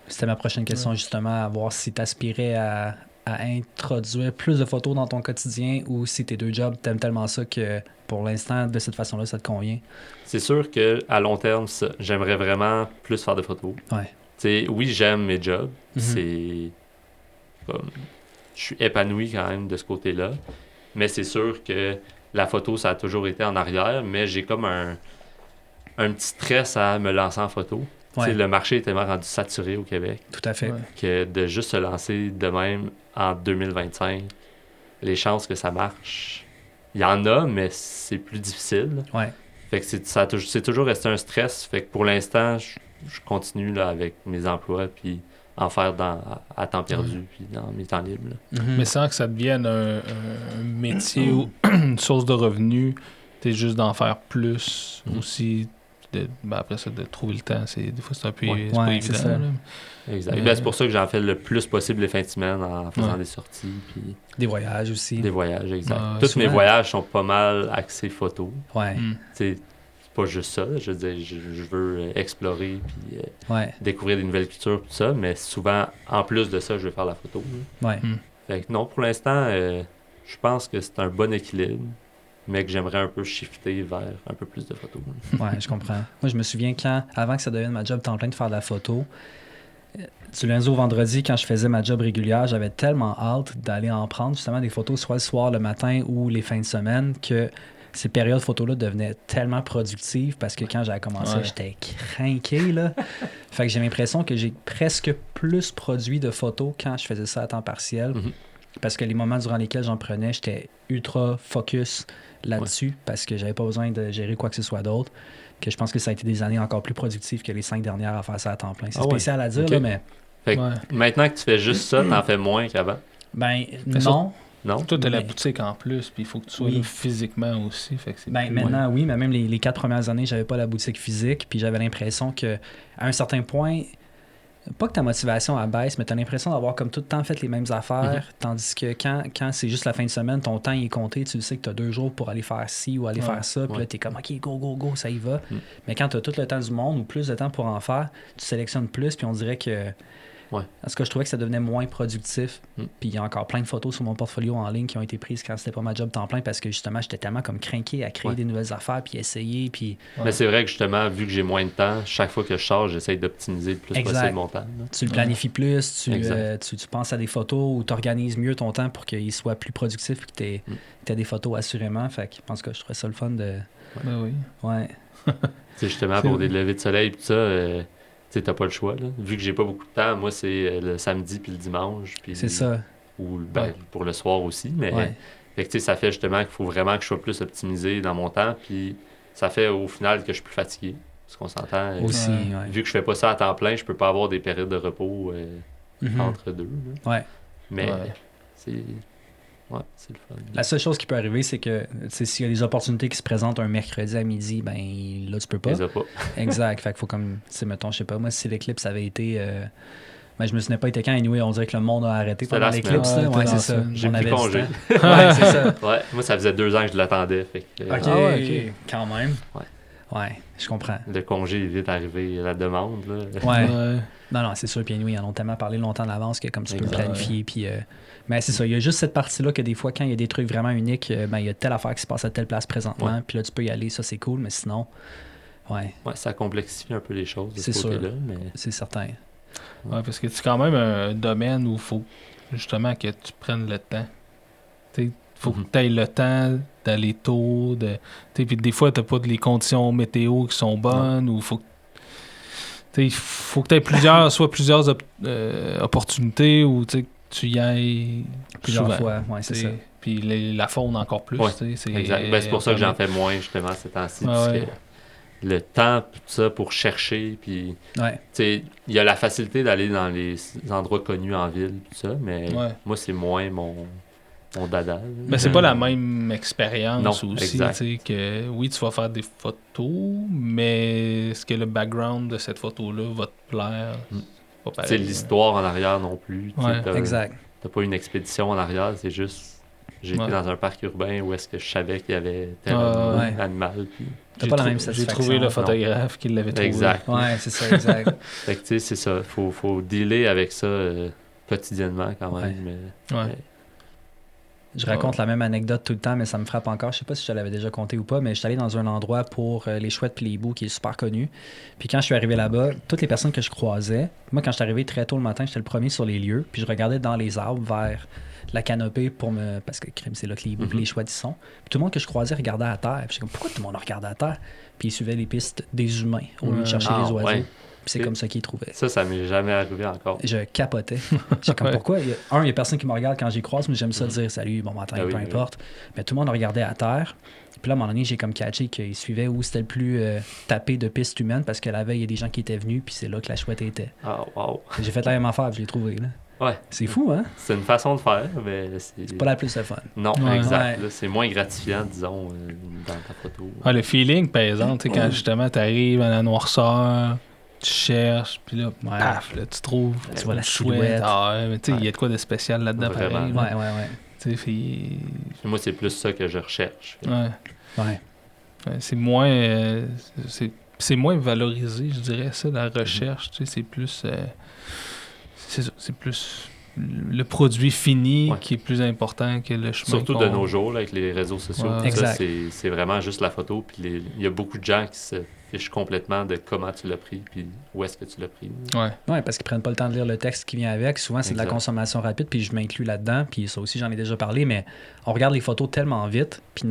C'était ma prochaine question, justement, à voir si tu aspirais à introduire plus de photos dans ton quotidien ou si tes 2 jobs, t'aimes tellement ça que pour l'instant, de cette façon-là, ça te convient. C'est sûr qu'à long terme, ça, j'aimerais vraiment plus faire de photos. Ouais. Tu sais, oui, j'aime mes jobs. Mhm. C'est comme... Je suis épanoui quand même de ce côté-là. Mais c'est sûr que la photo, ça a toujours été en arrière, mais j'ai comme un petit stress à me lancer en photo. Tu sais, Ouais. le marché est tellement rendu saturé au Québec Tout à fait. Ouais. que de juste se lancer de même en 2025, les chances que ça marche, il y en a, mais c'est plus difficile. Ouais. Fait que c'est toujours resté un stress. Fait que pour l'instant, je continue là, avec mes emplois, puis en faire à temps perdu, puis dans mes temps libres. Là. Mhm. Mais sans que ça devienne un métier ou une source de revenus, t'es juste d'en faire plus aussi. Après ça, de trouver le temps, des fois c'est un peu Ouais. c'est pas Ouais, c'est évident. ça. Là. Exact. Mais- Ben, c'est pour ça que j'en fais le plus possible les fins de semaine en faisant Ouais. des sorties, puis Des voyages aussi. des voyages, exact. Ouais, Tous souvent. mes voyages sont pas mal axés photos. Ouais. Mm. C'est pas juste ça. Là. Je veux dire, je veux explorer puis Ouais. découvrir des nouvelles cultures, tout ça, mais souvent, en plus de ça, je vais faire la photo. Là. Ouais. Fait que non, pour l'instant, je pense que c'est un bon équilibre, mais que j'aimerais un peu shifter vers un peu plus de photos. Là. Ouais, je comprends. Moi, je me souviens avant que ça devienne ma job temps plein de faire de la photo, du lundi au vendredi, quand je faisais ma job régulière, j'avais tellement hâte d'aller en prendre justement des photos, soit le soir, le matin ou les fins de semaine, que ces périodes photos-là devenaient tellement productives parce que quand j'avais commencé, Ouais. j'étais craqué, là. Fait que j'ai l'impression que j'ai presque plus produit de photos quand je faisais ça à temps partiel. Mhm. Parce que les moments durant lesquels j'en prenais, j'étais ultra focus là-dessus parce que j'avais pas besoin de gérer quoi que ce soit d'autre. Que je pense que ça a été des années encore plus productives que les 5 dernières à faire ça à temps plein. C'est Ah ouais. spécial à dire, Ok. là, mais Fait que Ouais. maintenant que tu fais juste ça, t'en fais moins qu'avant. ben Mais ça, non. Non? Toi, t'as la Mais- boutique en plus, puis il faut que tu sois Oui. là physiquement aussi. Fait que c'est Ben, plus- maintenant, oui, mais même les 4 premières années, j'avais pas la boutique physique, puis j'avais l'impression que à un certain point, pas que ta motivation elle baisse, mais tu as l'impression d'avoir comme tout le temps fait les mêmes affaires, tandis que quand c'est juste la fin de semaine, ton temps il est compté, tu sais que tu as 2 jours pour aller faire ci ou aller Ouais. faire ça, puis Ouais. là, tu es comme, OK, go, go, go, ça y va. Mm. Mais quand tu as tout le temps du monde ou plus de temps pour en faire, tu sélectionnes plus, puis on dirait que... Ouais. Parce que je trouvais que ça devenait moins productif. Mm. Puis il y a encore plein de photos sur mon portfolio en ligne qui ont été prises quand c'était pas ma job temps plein parce que justement, j'étais tellement comme craqué à créer Ouais. des nouvelles affaires puis essayer. Puis Ouais. Mais c'est vrai que justement, vu que j'ai moins de temps, chaque fois que je sors, j'essaie d'optimiser le plus Exact. possible mon temps. Là. tu le planifies plus, Exact. tu penses à des photos ou tu organises mieux ton temps pour qu'il soit plus productif et que tu aies des photos assurément. Fait que je pense que je trouverais ça le fun de. Ben oui. Ouais. Tu sais, justement, C'est pour vrai. des levées de soleil et tout ça, tu sais, t'as pas le choix. Là. Vu que j'ai pas beaucoup de temps, moi, c'est le samedi puis le dimanche. Puis, C'est ça. Ou ben, Ouais. pour le soir aussi. Mais Ouais. fait que, tu sais, ça fait justement qu'il faut vraiment que je sois plus optimisé dans mon temps. Puis ça fait au final que je suis plus fatigué. Parce qu'on s'entend. Aussi, Ouais. ouais. Vu que je fais pas ça à temps plein, je peux pas avoir des périodes de repos Mhm. entre deux. Là. Ouais. Mais Ouais. c'est. Ouais, c'est le fun. La seule chose qui peut arriver, c'est que s'il y a des opportunités qui se présentent un mercredi à midi, ben là, tu peux pas. Je les ai pas. Exact. Fait qu'il faut comme, mettons, je sais pas, moi, si l'éclipse avait été. Ben, je me souviens pas été quand, anyway, on dirait que le monde a arrêté C'était pendant la l'éclipse. semaine. là. Ouais, Ouais, t'es c'est dans ça. ça. J'ai On pris avait du congé. temps. Ouais, c'est ça. Ouais, moi, ça faisait 2 ans que je l'attendais. Fait que, Ok, Ah ouais, ok. quand même. Ouais. Ouais, je comprends. le congé est vite arrivé à la demande. Là. Ouais. Ouais. Non, c'est sûr. Puis anyway, ils en ont tellement parlé longtemps d'avance que comme tu peux le Exact. planifier. Puis, mais c'est ça. Il y a juste cette partie-là que des fois, quand il y a des trucs vraiment uniques, ben, il y a telle affaire qui se passe à telle place présentement. Ouais. Puis là, tu peux y aller. Ça, c'est cool. Mais sinon, ouais, Ouais, ça complexifie un peu les choses de C'est ce sûr. côté-là. Mais... c'est certain. Ouais, parce que c'est quand même un domaine où il faut justement que tu prennes le temps. Il faut que tu aies le temps d'aller tôt. Puis des fois, tu n'as pas les conditions météo qui sont bonnes. Ou faut que tu aies plusieurs opportunités où tu y ailles Plusieurs souvent. fois. Ouais, c'est ça. Puis la faune encore plus. Ouais, C'est Exact. Ben, c'est pour ça que j'en fais moins, justement, ces temps-ci. Ah parce ouais. que le temps, tout ça, pour chercher, puis... Ouais. Tu sais, il y a la facilité d'aller dans les endroits connus en ville, tout ça, mais Ouais. moi, c'est moins mon dada. là. Mais c'est pas la même expérience Non, aussi, exact. tu sais, que oui, tu vas faire des photos, mais est-ce que le background de cette photo-là va te plaire? Mm. C'est pas Tu sais, pareil. l'histoire en arrière non plus. Tu sais, Ouais. Exact. T'as pas une expédition en arrière, c'est juste... J'ai été Ouais. dans un parc urbain où est-ce que je savais qu'il y avait tel Ouais. animal, puis... T'as pas la même J'ai satisfaction. trouvé le Non. photographe qui l'avait trouvé. Exact. Ouais, c'est ça, exact. Fait que, tu sais, c'est ça. Faut dealer avec ça quotidiennement, quand même. Ouais. Mais... Ouais. Je raconte la même anecdote tout le temps, mais ça me frappe encore. Je sais pas si je te l'avais déjà conté ou pas, mais je suis allé dans un endroit pour les chouettes puis les hiboux qui est super connu. Puis quand je suis arrivé là-bas, toutes les personnes que je croisais, moi quand je suis arrivé très tôt le matin, j'étais le premier sur les lieux, puis je regardais dans les arbres vers la canopée parce que crème, c'est là que les hiboux puis les chouettes y sont. Puis tout le monde que je croisais regardait à terre. Puis j'étais comme pourquoi tout le monde regarde à terre? Puis ils suivaient les pistes des humains au lieu de chercher Ah, les oiseaux. ouais. Puis c'est comme ça qu'ils trouvaient. Ça m'est jamais arrivé encore. Je capotais. J'étais comme, Ouais. pourquoi? Il y a personne qui me regarde quand j'y croise, mais j'aime ça dire salut, bon matin, Ah oui, peu oui. importe. Mais tout le monde regardait à terre. Puis là, à un moment donné, j'ai comme catché qu'ils suivaient où c'était le plus tapé de pistes humaines parce que la veille, il y a des gens qui étaient venus, puis c'est là que la chouette était. Ah, wow. J'ai fait la même affaire, puis je l'ai trouvé. Là. Ouais. C'est fou, hein? C'est une façon de faire, mais c'est... Pas la plus de fun. Non, Ouais. exact. Ouais. Là, c'est moins gratifiant, disons, dans ta photo. Ah, le feeling, par exemple, tu sais, quand justement tu arrives à la noirceur, tu cherches, puis là, Ouais. paf, là, tu trouves Tu vois la une chouette. silhouette. Ah, ouais, mais tu sais, il y a Ouais. de quoi de spécial là-dedans, Vraiment. pareil. Ouais, là. ouais, Tu sais, Moi, c'est plus ça que je recherche. ouais. ouais. Ouais, c'est moins c'est moins valorisé, je dirais ça, la recherche, tu sais, c'est plus c'est ça, c'est plus le produit fini Ouais. qui est plus important que le chemin. Surtout de nos jours, là, avec les réseaux sociaux. Ouais. tout Exact. ça, c'est vraiment juste la photo. Puis il y a beaucoup de gens qui se fichent complètement de comment tu l'as pris, puis où est-ce que tu l'as pris. Ouais. Ouais, parce qu'ils prennent pas le temps de lire le texte qui vient avec. Souvent, c'est de la Exact. consommation rapide, puis je m'inclus là-dedans. Puis ça aussi, j'en ai déjà parlé, mais on regarde les photos tellement vite, puis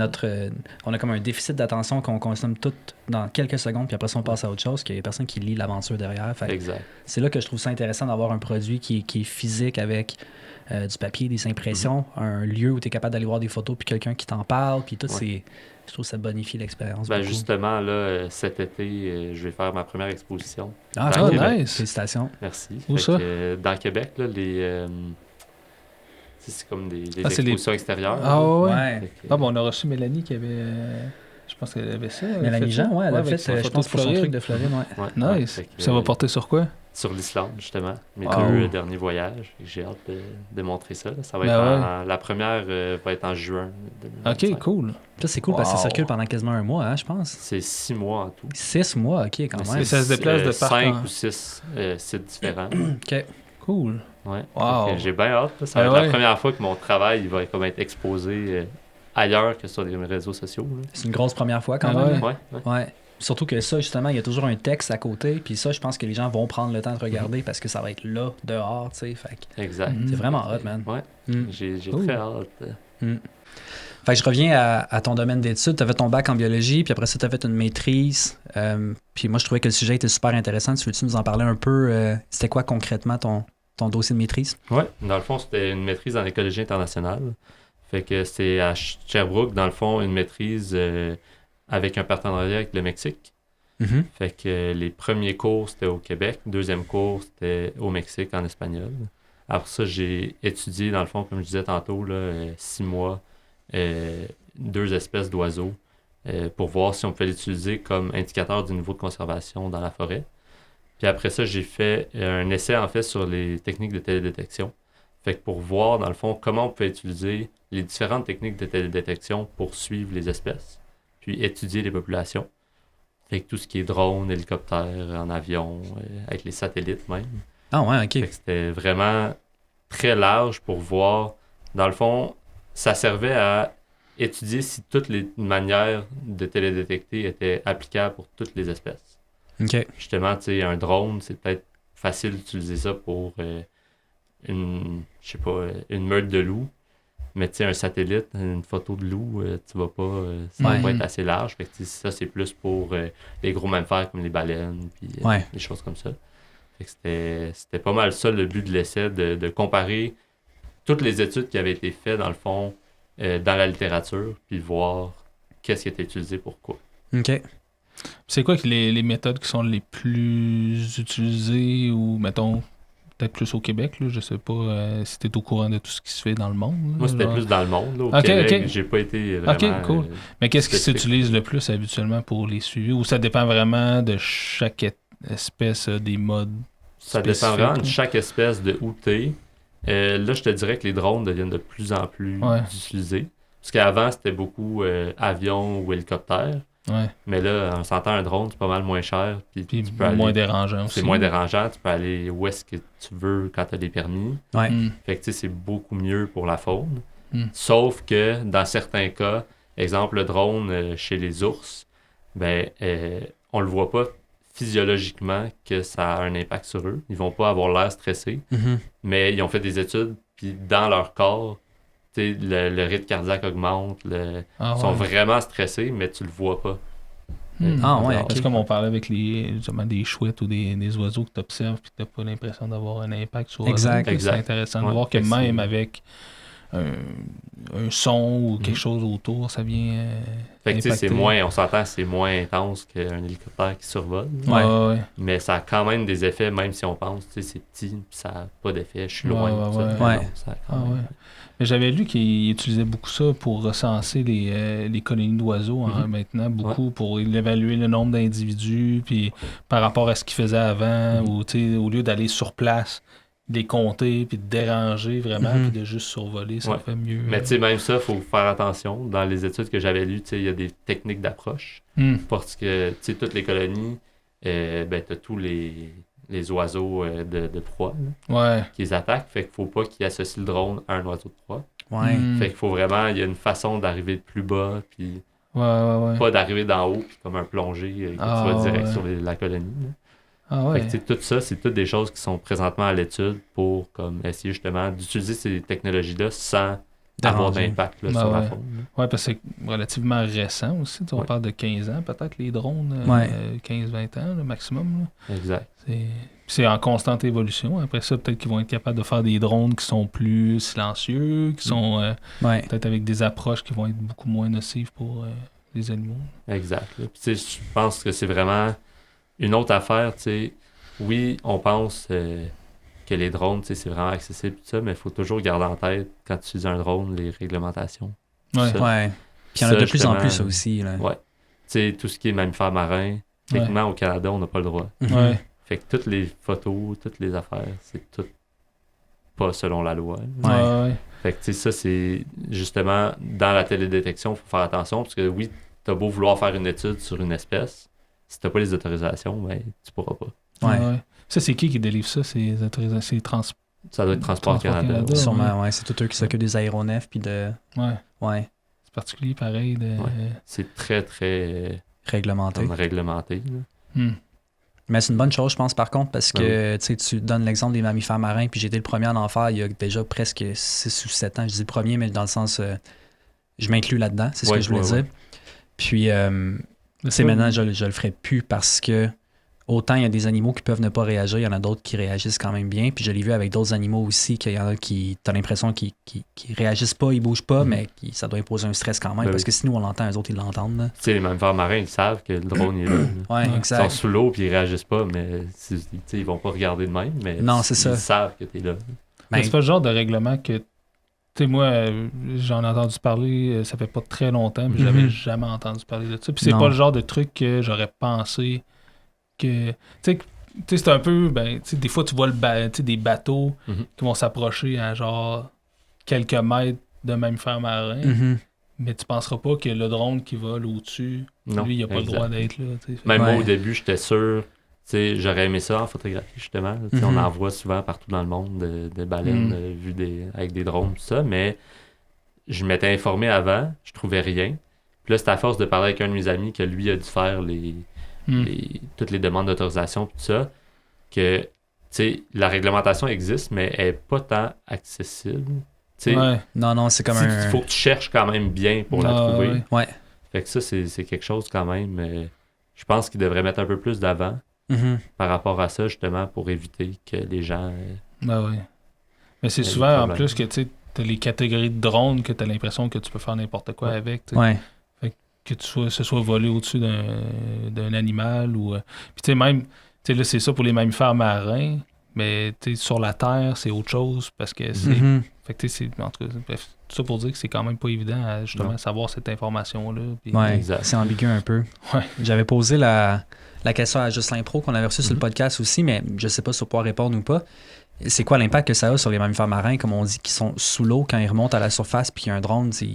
on a comme un déficit d'attention qu'on consomme tout dans quelques secondes, puis après ça, on passe à autre chose, qu'il y a personne qui lit l'aventure derrière. Fait que Exact. c'est là que je trouve ça intéressant d'avoir un produit qui est physique avec du papier, des impressions, un lieu où tu es capable d'aller voir des photos, puis quelqu'un qui t'en parle, puis tout, Ouais. je trouve que ça bonifie l'expérience. Ben beaucoup. justement, là, cet été, je vais faire ma première exposition. Ah, dans cool. Québec. nice. Félicitations. Merci. Où Fait ça? que, dans Québec, là, c'est comme des Ah, c'est les- expositions extérieures. Ah ouais. Ouais. Fait que, Ah bon, on a reçu Mélanie qui avait je pense qu'elle avait ça. elle avait Mélanie fait Jean, ça. ouais, elle a avec fait, sa je photo pense, de pour son Floride. truc de Floride, ouais. ouais, Nice. fait que, Ça va porter sur quoi? sur l'Islande, justement. Mes Ah, deux ouais. derniers voyages. J'ai hâte de montrer ça. Là. Ça va Ben être la première va être en juin 2025. Ok, cool. Ça, c'est cool parce que ça Wow. circule pendant quasiment un mois, hein, je pense. C'est 6 mois en tout. 6 mois, OK, quand Mais même. Et ça se déplace de partout, 5 hein. ou 6 sites différents. OK. Cool. Ouais. Wow. Fait que j'ai bien hâte. Là. Ça va Ben être ouais. la première fois que mon travail il va comme être exposé ailleurs que sur les réseaux sociaux. Là. C'est une grosse première fois, quand Ah même. Ouais, hein. ouais. Ouais. Surtout que ça, justement, il y a toujours un texte à côté. Puis ça, je pense que les gens vont prendre le temps de regarder parce que ça va être là, dehors, tu sais. Fait que Exact. Mhm. c'est vraiment hot, man. Ouais, Mm. j'ai Cool. très hâte. Fait que je reviens à ton domaine d'études. Tu as fait ton bac en biologie, puis après ça, tu as fait une maîtrise. Puis moi, je trouvais que le sujet était super intéressant. Tu veux-tu nous en parler un peu? C'était quoi concrètement ton dossier de maîtrise? Ouais, dans le fond, c'était une maîtrise en écologie internationale. Fait que c'est à Sherbrooke, dans le fond, une maîtrise avec un partenariat avec le Mexique. Mhm. Fait que les premiers cours, c'était au Québec. Deuxième cours, c'était au Mexique en espagnol. Après ça, j'ai étudié, dans le fond, comme je disais tantôt, là, 6 mois, 2 espèces d'oiseaux pour voir si on peut l'utiliser comme indicateur du niveau de conservation dans la forêt. Puis après ça, j'ai fait un essai, en fait, sur les techniques de télédétection. Fait que pour voir, dans le fond, comment on peut utiliser les différentes techniques de télédétection pour suivre les espèces, puis étudier les populations. Fait que tout ce qui est drone, hélicoptère, en avion, avec les satellites même. Ah ouais, OK. Fait que c'était vraiment très large pour voir. Dans le fond, ça servait à étudier si toutes les manières de télédétecter étaient applicables pour toutes les espèces. OK. Justement, tu sais, un drone, c'est peut-être facile d'utiliser ça pour une meute de loups. Mais tu sais, un satellite, une photo de loup, tu vas pas, ça va pas être assez large. Fait que ça, c'est plus pour les gros mammifères comme les baleines, puis des choses comme ça. Fait que c'était pas mal ça le but de l'essai, de comparer toutes les études qui avaient été faites, dans le fond, dans la littérature, puis voir qu'est-ce qui était utilisé pour quoi. OK. C'est quoi les méthodes qui sont les plus utilisées ou, mettons, peut-être plus au Québec, là, je sais pas si tu es au courant de tout ce qui se fait dans le monde. Là, moi, c'était genre... plus dans le monde. Là, au Québec, j'ai pas été vraiment... OK, cool. Mais qu'est-ce qui s'utilise le plus habituellement pour les suivis? Ou ça dépend vraiment de chaque espèce des modes Ça dépend vraiment de chaque espèce de où t'es. Là, je te dirais que les drones deviennent de plus en plus utilisés. Parce qu'avant, c'était beaucoup avion ou hélicoptère. Ouais. Mais là, en s'entend un drone, c'est pas mal moins cher. Puis tu peux moins dérangeant aussi. C'est moins dérangeant. Tu peux aller où est-ce que tu veux quand tu as des permis. Ouais. Fait que tu sais, c'est beaucoup mieux pour la faune. Sauf que dans certains cas, exemple le drone chez les ours, ben on le voit pas physiologiquement que ça a un impact sur eux. Ils vont pas avoir l'air stressés. Mais ils ont fait des études, puis dans leur corps, le rythme cardiaque augmente, ils sont vraiment stressés, mais tu le vois pas. C'est comme on parlait avec justement des chouettes ou des oiseaux que tu observes puis tu n'as pas l'impression d'avoir un impact sur eux. C'est intéressant de voir que même avec un son ou quelque chose autour, ça vient fait que c'est moins, on s'entend, c'est moins intense qu'un hélicoptère qui survole. Mais ça a quand même des effets, même si on pense, c'est petit, puis ça n'a pas d'effet, je suis loin. Mais j'avais lu qu'il utilisait beaucoup ça pour recenser les colonies d'oiseaux maintenant, beaucoup pour évaluer le nombre d'individus, puis par rapport à ce qu'ils faisaient avant, ou au lieu d'aller sur place, de les compter, puis de déranger vraiment, puis de juste survoler, ça fait mieux. Mais tu sais, même ça, il faut faire attention. Dans les études que j'avais lues, il y a des techniques d'approche. Parce que, tu sais, toutes les colonies, ben, tu as tous les oiseaux de proie qui les attaquent. Fait qu'il faut pas qu'ils associent le drone à un oiseau de proie. Fait qu'il faut vraiment, il y a une façon d'arriver de plus bas, puis pas d'arriver d'en haut, puis comme un plongée que tu vas direct sur la colonie. Fait que, tout ça, c'est toutes des choses qui sont présentement à l'étude pour comme, essayer justement d'utiliser ces technologies-là sans avoir d'impact sur la faune. Oui, parce que c'est relativement récent aussi. On parle de 15 ans, peut-être, les drones. 15-20 ans, le maximum. Là. Exact. C'est en constante évolution. Après ça, peut-être qu'ils vont être capables de faire des drones qui sont plus silencieux, qui sont peut-être avec des approches qui vont être beaucoup moins nocives pour les animaux. Exact. Puis, je pense que c'est vraiment une autre affaire. Oui, on pense que les drones, c'est vraiment accessible, tout ça, mais il faut toujours garder en tête, quand tu utilises un drone, les réglementations. Puis il y en a de plus en plus, ça aussi. Là. Tout ce qui est mammifères marins, techniquement, au Canada, on n'a pas le droit. Fait que toutes les photos, toutes les affaires, c'est tout pas selon la loi. Fait que ça, c'est justement, dans la télédétection, il faut faire attention, parce que oui, t'as beau vouloir faire une étude sur une espèce, si t'as pas les autorisations, ben, tu pourras pas. Ça, c'est qui délivre ça, ces autorisations? Ça doit être Transport Canada. Sûrement, c'est tout eux qui s'occupent des aéronefs, puis de... C'est particulier, pareil. C'est très, très... réglementé. Mais c'est une bonne chose, je pense, par contre, parce que tu donnes l'exemple des mammifères marins, puis j'ai été le premier à en faire il y a déjà presque 6 ou 7 ans. Je dis le premier, mais dans le sens... je m'inclus là-dedans, c'est ce que je voulais dire. Puis, maintenant, je le ferai plus parce que autant il y a des animaux qui peuvent ne pas réagir, il y en a d'autres qui réagissent quand même bien. Puis je l'ai vu avec d'autres animaux aussi, qu'il y en a qui, t'as l'impression qu'ils réagissent pas, ils bougent pas, mais ça doit imposer un stress quand même. Parce que si nous on l'entend, eux autres ils l'entendent. Tu sais, les mammifères marins, ils savent que le drone est là. Exact. Ils sont sous l'eau puis ils réagissent pas, mais ils vont pas regarder de même, mais non, c'est ils savent que t'es là. Mais c'est pas le genre de règlement que, tu sais, moi, j'en ai entendu parler, ça fait pas très longtemps, mais j'avais jamais entendu parler de ça. Puis c'est Non. pas le genre de truc que j'aurais pensé que, tu sais, c'est un peu, ben, tu sais, des fois, tu vois des bateaux qui vont s'approcher à genre quelques mètres d'un mammifère marin, Mhm. mais tu penseras pas que le drone qui vole au-dessus, Non, lui, il a pas le exact. droit d'être là. Tu sais. Même moi, Ouais. au début, j'étais sûr. J'aurais aimé ça en photographie, justement. On en voit souvent partout dans le monde de baleines vues avec des drones, tout ça. Mais je m'étais informé avant, je trouvais rien. Puis là, c'est à force de parler avec un de mes amis que lui a dû faire toutes les demandes d'autorisation, tout ça, que la réglementation existe, mais elle n'est pas tant accessible. Ouais. Non, c'est comme Il un... faut que tu cherches quand même bien pour la trouver. Ouais. Ouais. Fait que ça, c'est quelque chose quand même. Je pense qu'il devrait mettre un peu plus d'avant Mhm. par rapport à ça, justement, pour éviter que les gens. Ben oui. Mais c'est Il y a souvent des en problèmes. plus que tu as les catégories de drones que tu as l'impression que tu peux faire n'importe quoi avec. tu sais. Ouais. Que ce soit volé au-dessus d'un animal ou. Puis tu sais, même, tu sais, là, c'est ça pour les mammifères marins, mais tu sais, sur la terre, c'est autre chose parce que c'est. Mhm. Fait que tu sais, en tout cas, bref, tout ça pour dire que c'est quand même pas évident à justement Non. savoir cette information-là. Puis, Ouais, Exact. c'est ambigu un peu. Ouais. J'avais posé la question à Jocelyn Pro qu'on avait reçu sur le podcast aussi, mais je sais pas si on pourra répondre ou pas. C'est quoi l'impact que ça a sur les mammifères marins, comme on dit, qui sont sous l'eau quand ils remontent à la surface, puis il y a un drone, Ça,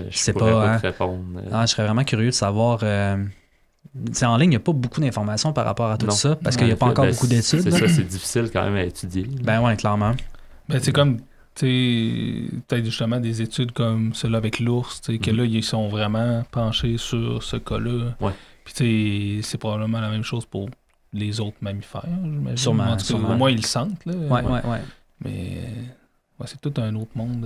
je sais pourrais pas, pas hein. te répondre. Ah, je serais vraiment curieux de savoir. En ligne, il n'y a pas beaucoup d'informations par rapport à tout Non. ça, parce Ouais, qu'il n'y a pas encore Ben, beaucoup d'études. C'est là. ça, c'est difficile quand même à étudier. Ben ouais, clairement. Ben, c'est comme, tu sais, peut-être justement des études comme celle avec l'ours, tu sais, que là, ils sont vraiment penchés sur ce cas-là. Ouais. Puis, tu sais, c'est probablement la même chose pour les autres mammifères, j'imagine. Sûrement, En tout cas, sûrement. au moins, ils le sentent, là. Ouais. Mais, ouais, c'est tout un autre monde.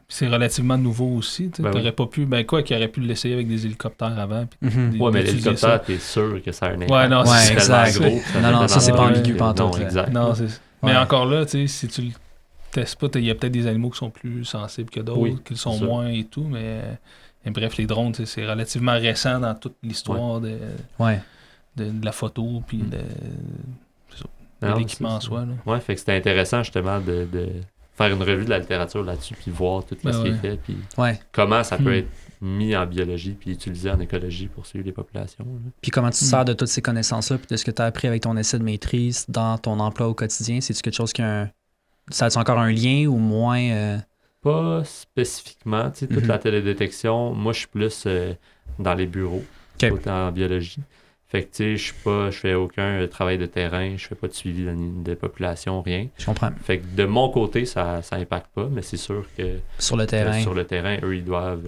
Puis c'est relativement nouveau aussi, tu sais. Ben T'aurais pas pu, ben quoi, qu'il aurait pu l'essayer avec des hélicoptères avant. Puis Mhm. Ouais, mais d'utiliser l'hélicoptère, t'es sûr que ça a un impact. Ouais, non, Ouais, c'est tellement exact. gros que Non, ça, c'est pas fait ambigu que- pantoute, Non, là. exact. Non, c'est... Mais Ouais. encore là, tu sais, si tu le testes pas, il y a peut-être des animaux qui sont plus sensibles que d'autres, Oui, qui le sont c'est ça. moins et tout, mais bref, les drones, tu sais, c'est relativement récent dans toute l'histoire Ouais. de la photo, puis de Non, l'équipement en c'est- soi. Là. Ouais, fait que c'était intéressant justement de faire une revue de la littérature là-dessus, puis voir tout Ben ce qui est ouais. fait, puis Ouais. comment ça peut Hmm. être mis en biologie, puis utilisé en écologie pour suivre les populations. là. Puis comment tu te sers de toutes ces connaissances-là, puis de ce que tu as appris avec ton essai de maîtrise dans ton emploi au quotidien? C'est-tu quelque chose qui a un... Ça a-tu encore un lien ou moins? Pas spécifiquement, tu sais, toute Mhm. la télédétection, moi je suis plus dans les bureaux, Ok. autant en biologie. Fait que tu sais, je fais aucun travail de terrain, je fais pas de suivi de population, rien. Je comprends. Fait que de mon côté, ça impacte pas, mais c'est sûr que Sur le terrain, sur le terrain, eux, ils doivent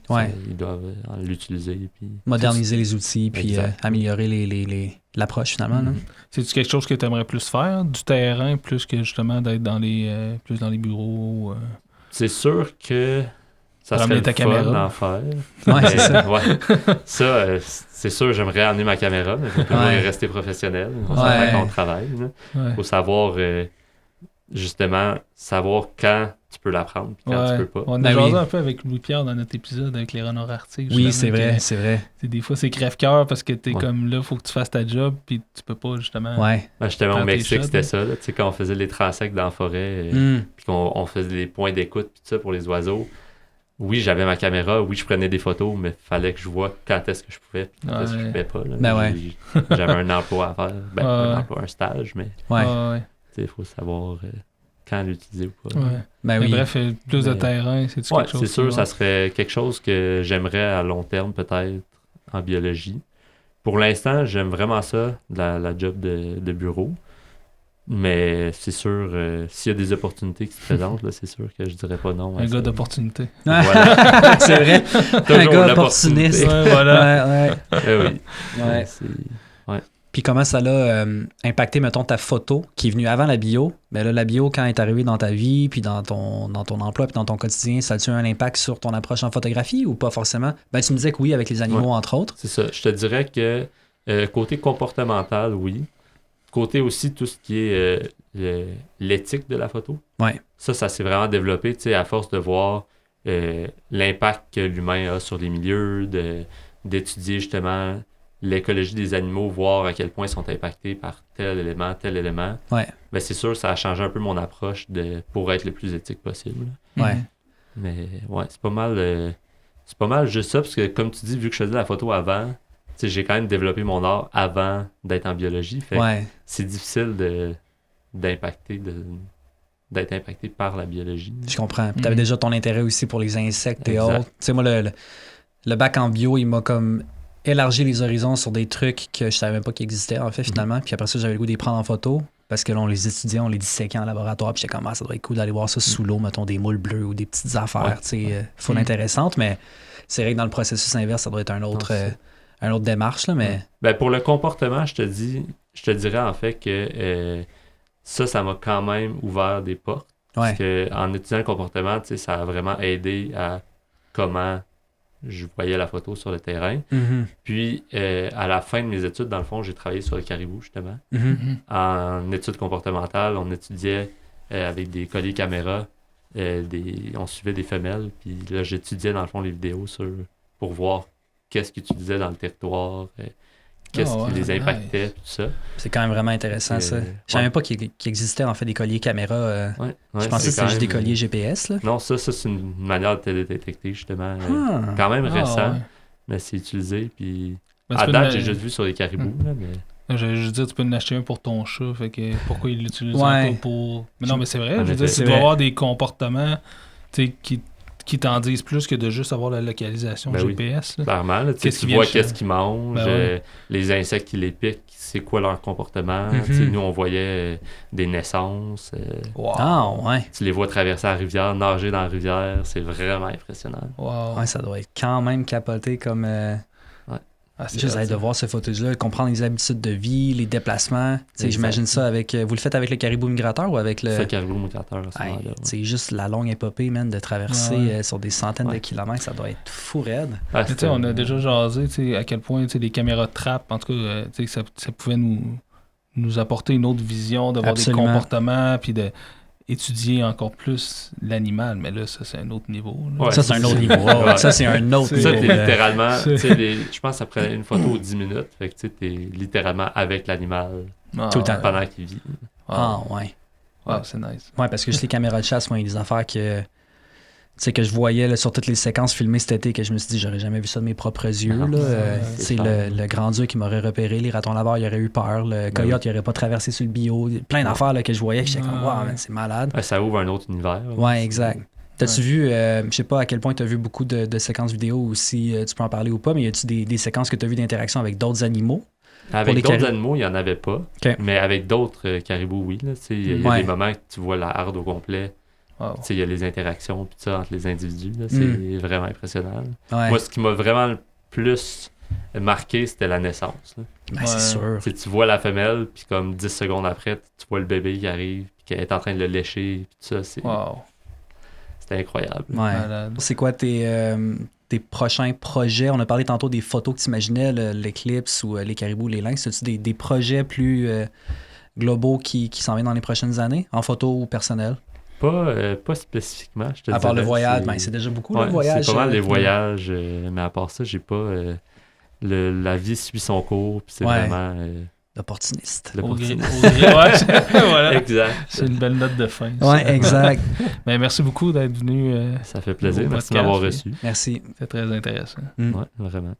ouais. ils doivent l'utiliser. Puis... Moderniser les outils, puis Exact. améliorer l'approche finalement. là. Mhm. C'est-tu quelque chose que tu aimerais plus faire, du terrain, plus que justement d'être dans les plus dans les bureaux? C'est sûr que ça serait Ramener le ta fun caméra. d'en faire. Ouais, Mais, c'est ça. ouais. Ça, c'est sûr, j'aimerais amener ma caméra, mais il faut toujours Ouais. rester professionnel. On Ouais. s'entend qu'on travaille. Il Ouais. faut savoir, justement, savoir quand tu peux la prendre et quand tu peux pas. On a Ben jasé oui. un peu avec Louis-Pierre dans notre épisode avec les renards arctiques. Oui, justement, c'est vrai, que, c'est vrai. des fois, c'est crève-cœur parce que t'es Ouais. comme là, faut que tu fasses ta job, puis tu peux pas justement. Ouais. Ben, justement, au Quand t'es Mexique, shot, c'était là. ça. Là, tu sais, quand on faisait les transects dans la forêt, Hmm. puis qu'on faisait des points d'écoute puis tout ça pour les oiseaux. Oui, j'avais ma caméra, oui, je prenais des photos, mais fallait que je vois quand est-ce que je pouvais puis quand est-ce que je Ouais. pouvais pas. Là. Ben ouais. J'avais un emploi à faire. Ben, Ouais. un emploi, un stage, mais Ouais. Ouais. il faut savoir quand l'utiliser ou pas. Ouais. Ben Mais oui. bref, plus de Mais- terrain, c'est-tu Ouais, quelque chose? c'est qui sûr, va- ça serait quelque chose que j'aimerais à long terme peut-être en biologie. Pour l'instant, j'aime vraiment ça, la job de bureau. Mais c'est sûr, s'il y a des opportunités qui se présentent, là, c'est sûr que je dirais pas non. à Un ça. gars d'opportunité. Voilà. C'est vrai. Un Toujours gars l'opportunité. opportuniste. Ouais, voilà. Ouais, ouais. Eh oui. Ouais. C'est- Puis comment ça l'a impacté, mettons, ta photo qui est venue avant la bio? Ben là, la bio, quand elle est arrivée dans ta vie, puis dans ton emploi, puis dans ton quotidien, ça a-tu un impact sur ton approche en photographie ou pas forcément? Ben, tu me disais que oui, avec les animaux, entre autres. C'est ça. Je te dirais que côté comportemental, oui. Côté aussi tout ce qui est l'éthique de la photo. Ouais. Ça s'est vraiment développé, tu sais, à force de voir l'impact que l'humain a sur les milieux, d'étudier justement l'écologie des animaux, voir à quel point ils sont impactés par tel élément. Ouais. Ben, c'est sûr, ça a changé un peu mon approche pour être le plus éthique possible. Ouais. Mais ouais, c'est pas mal juste ça, parce que comme tu dis, vu que je faisais la photo avant, tu sais, j'ai quand même développé mon art avant d'être en biologie. Fait que c'est difficile d'être impacté par la biologie. Je comprends. Puis t'avais déjà ton intérêt aussi pour les insectes et Exact. autres. Tu sais, moi, le bac en bio, il m'a comme élargi les horizons sur des trucs que je savais même pas qu'ils existaient, en fait, finalement. Puis après ça, j'avais le goût de les prendre en photo. Parce que là, on les étudiait, on les disséquait en laboratoire. Puis j'étais comme, ça doit être cool d'aller voir ça sous l'eau, mettons des moules bleus ou des petites affaires, tu sais, full intéressantes. Mais c'est vrai que dans le processus inverse, ça doit être un autre démarche, là, mais... Ben, pour le comportement, je te dirais en fait que ça m'a quand même ouvert des portes. Parce qu'en étudiant le comportement, tu sais, ça a vraiment aidé à comment je voyais la photo sur le terrain. Mm-hmm. Puis, à la fin de mes études, dans le fond, j'ai travaillé sur le caribou, justement. Mm-hmm. En études comportementales, on étudiait avec des colliers caméra, on suivait des femelles, puis là, j'étudiais, dans le fond, les vidéos pour voir qu'est-ce qu'ils utilisaient dans le territoire, qu'est-ce qui les impactait, tout ça. C'est quand même vraiment intéressant, ça. Je savais même pas qu'il existait, en fait, des colliers caméra. Je pensais que c'était juste des colliers GPS, là. Non, ça c'est une manière de télédétecter, justement. Quand même récent, mais c'est utilisé, puis à date, j'ai juste vu sur les caribous, là, mais... Je veux dire, tu peux en acheter un pour ton chat, fait que pourquoi il l'utilise pas pour... Mais non, mais c'est vrai, je veux effet. dire, tu dois avoir des comportements, tu sais, qui t'en disent plus que de juste avoir la localisation GPS. Là. Clairement, là, tu vois qu'est-ce qu'ils mangent, les insectes qui les piquent, c'est quoi leur comportement. Mm-hmm. Nous, on voyait des naissances. Tu les vois traverser la rivière, nager dans la rivière. C'est vraiment impressionnant. Wow. Ouais, ça doit être quand même capoté comme... juste de voir ces photos-là, comprendre les habitudes de vie, les déplacements. J'imagine ça avec... Vous le faites avec le caribou migrateur ou avec le... C'est le caribou migrateur à ce moment-là. C'est juste la longue épopée, man, de traverser sur des centaines de kilomètres. Ça doit être fou raide. On a déjà jasé à quel point les caméras de trappe, en tout cas, ça pouvait nous apporter une autre vision, d'avoir des comportements, puis d'étudier encore plus l'animal. Mais là, ça, c'est un autre niveau. Ça, c'est un autre niveau. Ça, c'est un autre niveau. Ça, t'es littéralement... je pense que ça prend une photo 10 minutes. Fait que t'es littéralement avec l'animal tout le temps pendant qu'il vit. C'est nice. Ouais, parce que juste les caméras de chasse, moi, il y a des affaires que je voyais là, sur toutes les séquences filmées cet été, que je me suis dit, j'aurais jamais vu ça de mes propres yeux. C'est le grand-dieu qui m'aurait repéré, les ratons laveurs, il aurait eu peur, le coyote, il aurait pas traversé sur le bio, plein d'affaires là, que je voyais, que j'étais comme, wow, man, c'est malade. Ça ouvre un autre univers. Ouais, exact. T'as-tu vu, je sais pas à quel point tu as vu beaucoup de séquences vidéo ou si tu peux en parler ou pas, mais y a-tu des séquences que tu as vues d'interaction avec d'autres animaux? Avec d'autres animaux, il n'y en avait pas. Mais avec d'autres caribous, oui. Il y a des moments que tu vois la harde au complet. Il y a les interactions pis ça, entre les individus. Là, c'est vraiment impressionnant. Moi, ce qui m'a vraiment le plus marqué, c'était la naissance. C'est sûr. Tu vois la femelle, puis comme 10 secondes après, tu vois le bébé qui arrive, puis qu'elle est en train de le lécher. Pis tout ça, c'était incroyable. C'est quoi tes prochains projets? On a parlé tantôt des photos que tu imaginais, l'éclipse ou les caribous, les lynx. As-tu des projets plus globaux qui s'en viennent dans les prochaines années, en photo ou personnel? Pas spécifiquement, je te dirais. À part le voyage, c'est déjà beaucoup le voyage. C'est pas mal les voyages, mais à part ça, j'ai pas... la vie suit son cours, puis c'est vraiment... L'opportuniste. Voilà. Exact. C'est une belle note de fin. Ouais, exact. Mais merci beaucoup d'être venu. Ça fait plaisir. Merci de m'avoir reçu. Merci. C'est très intéressant. Ouais, vraiment.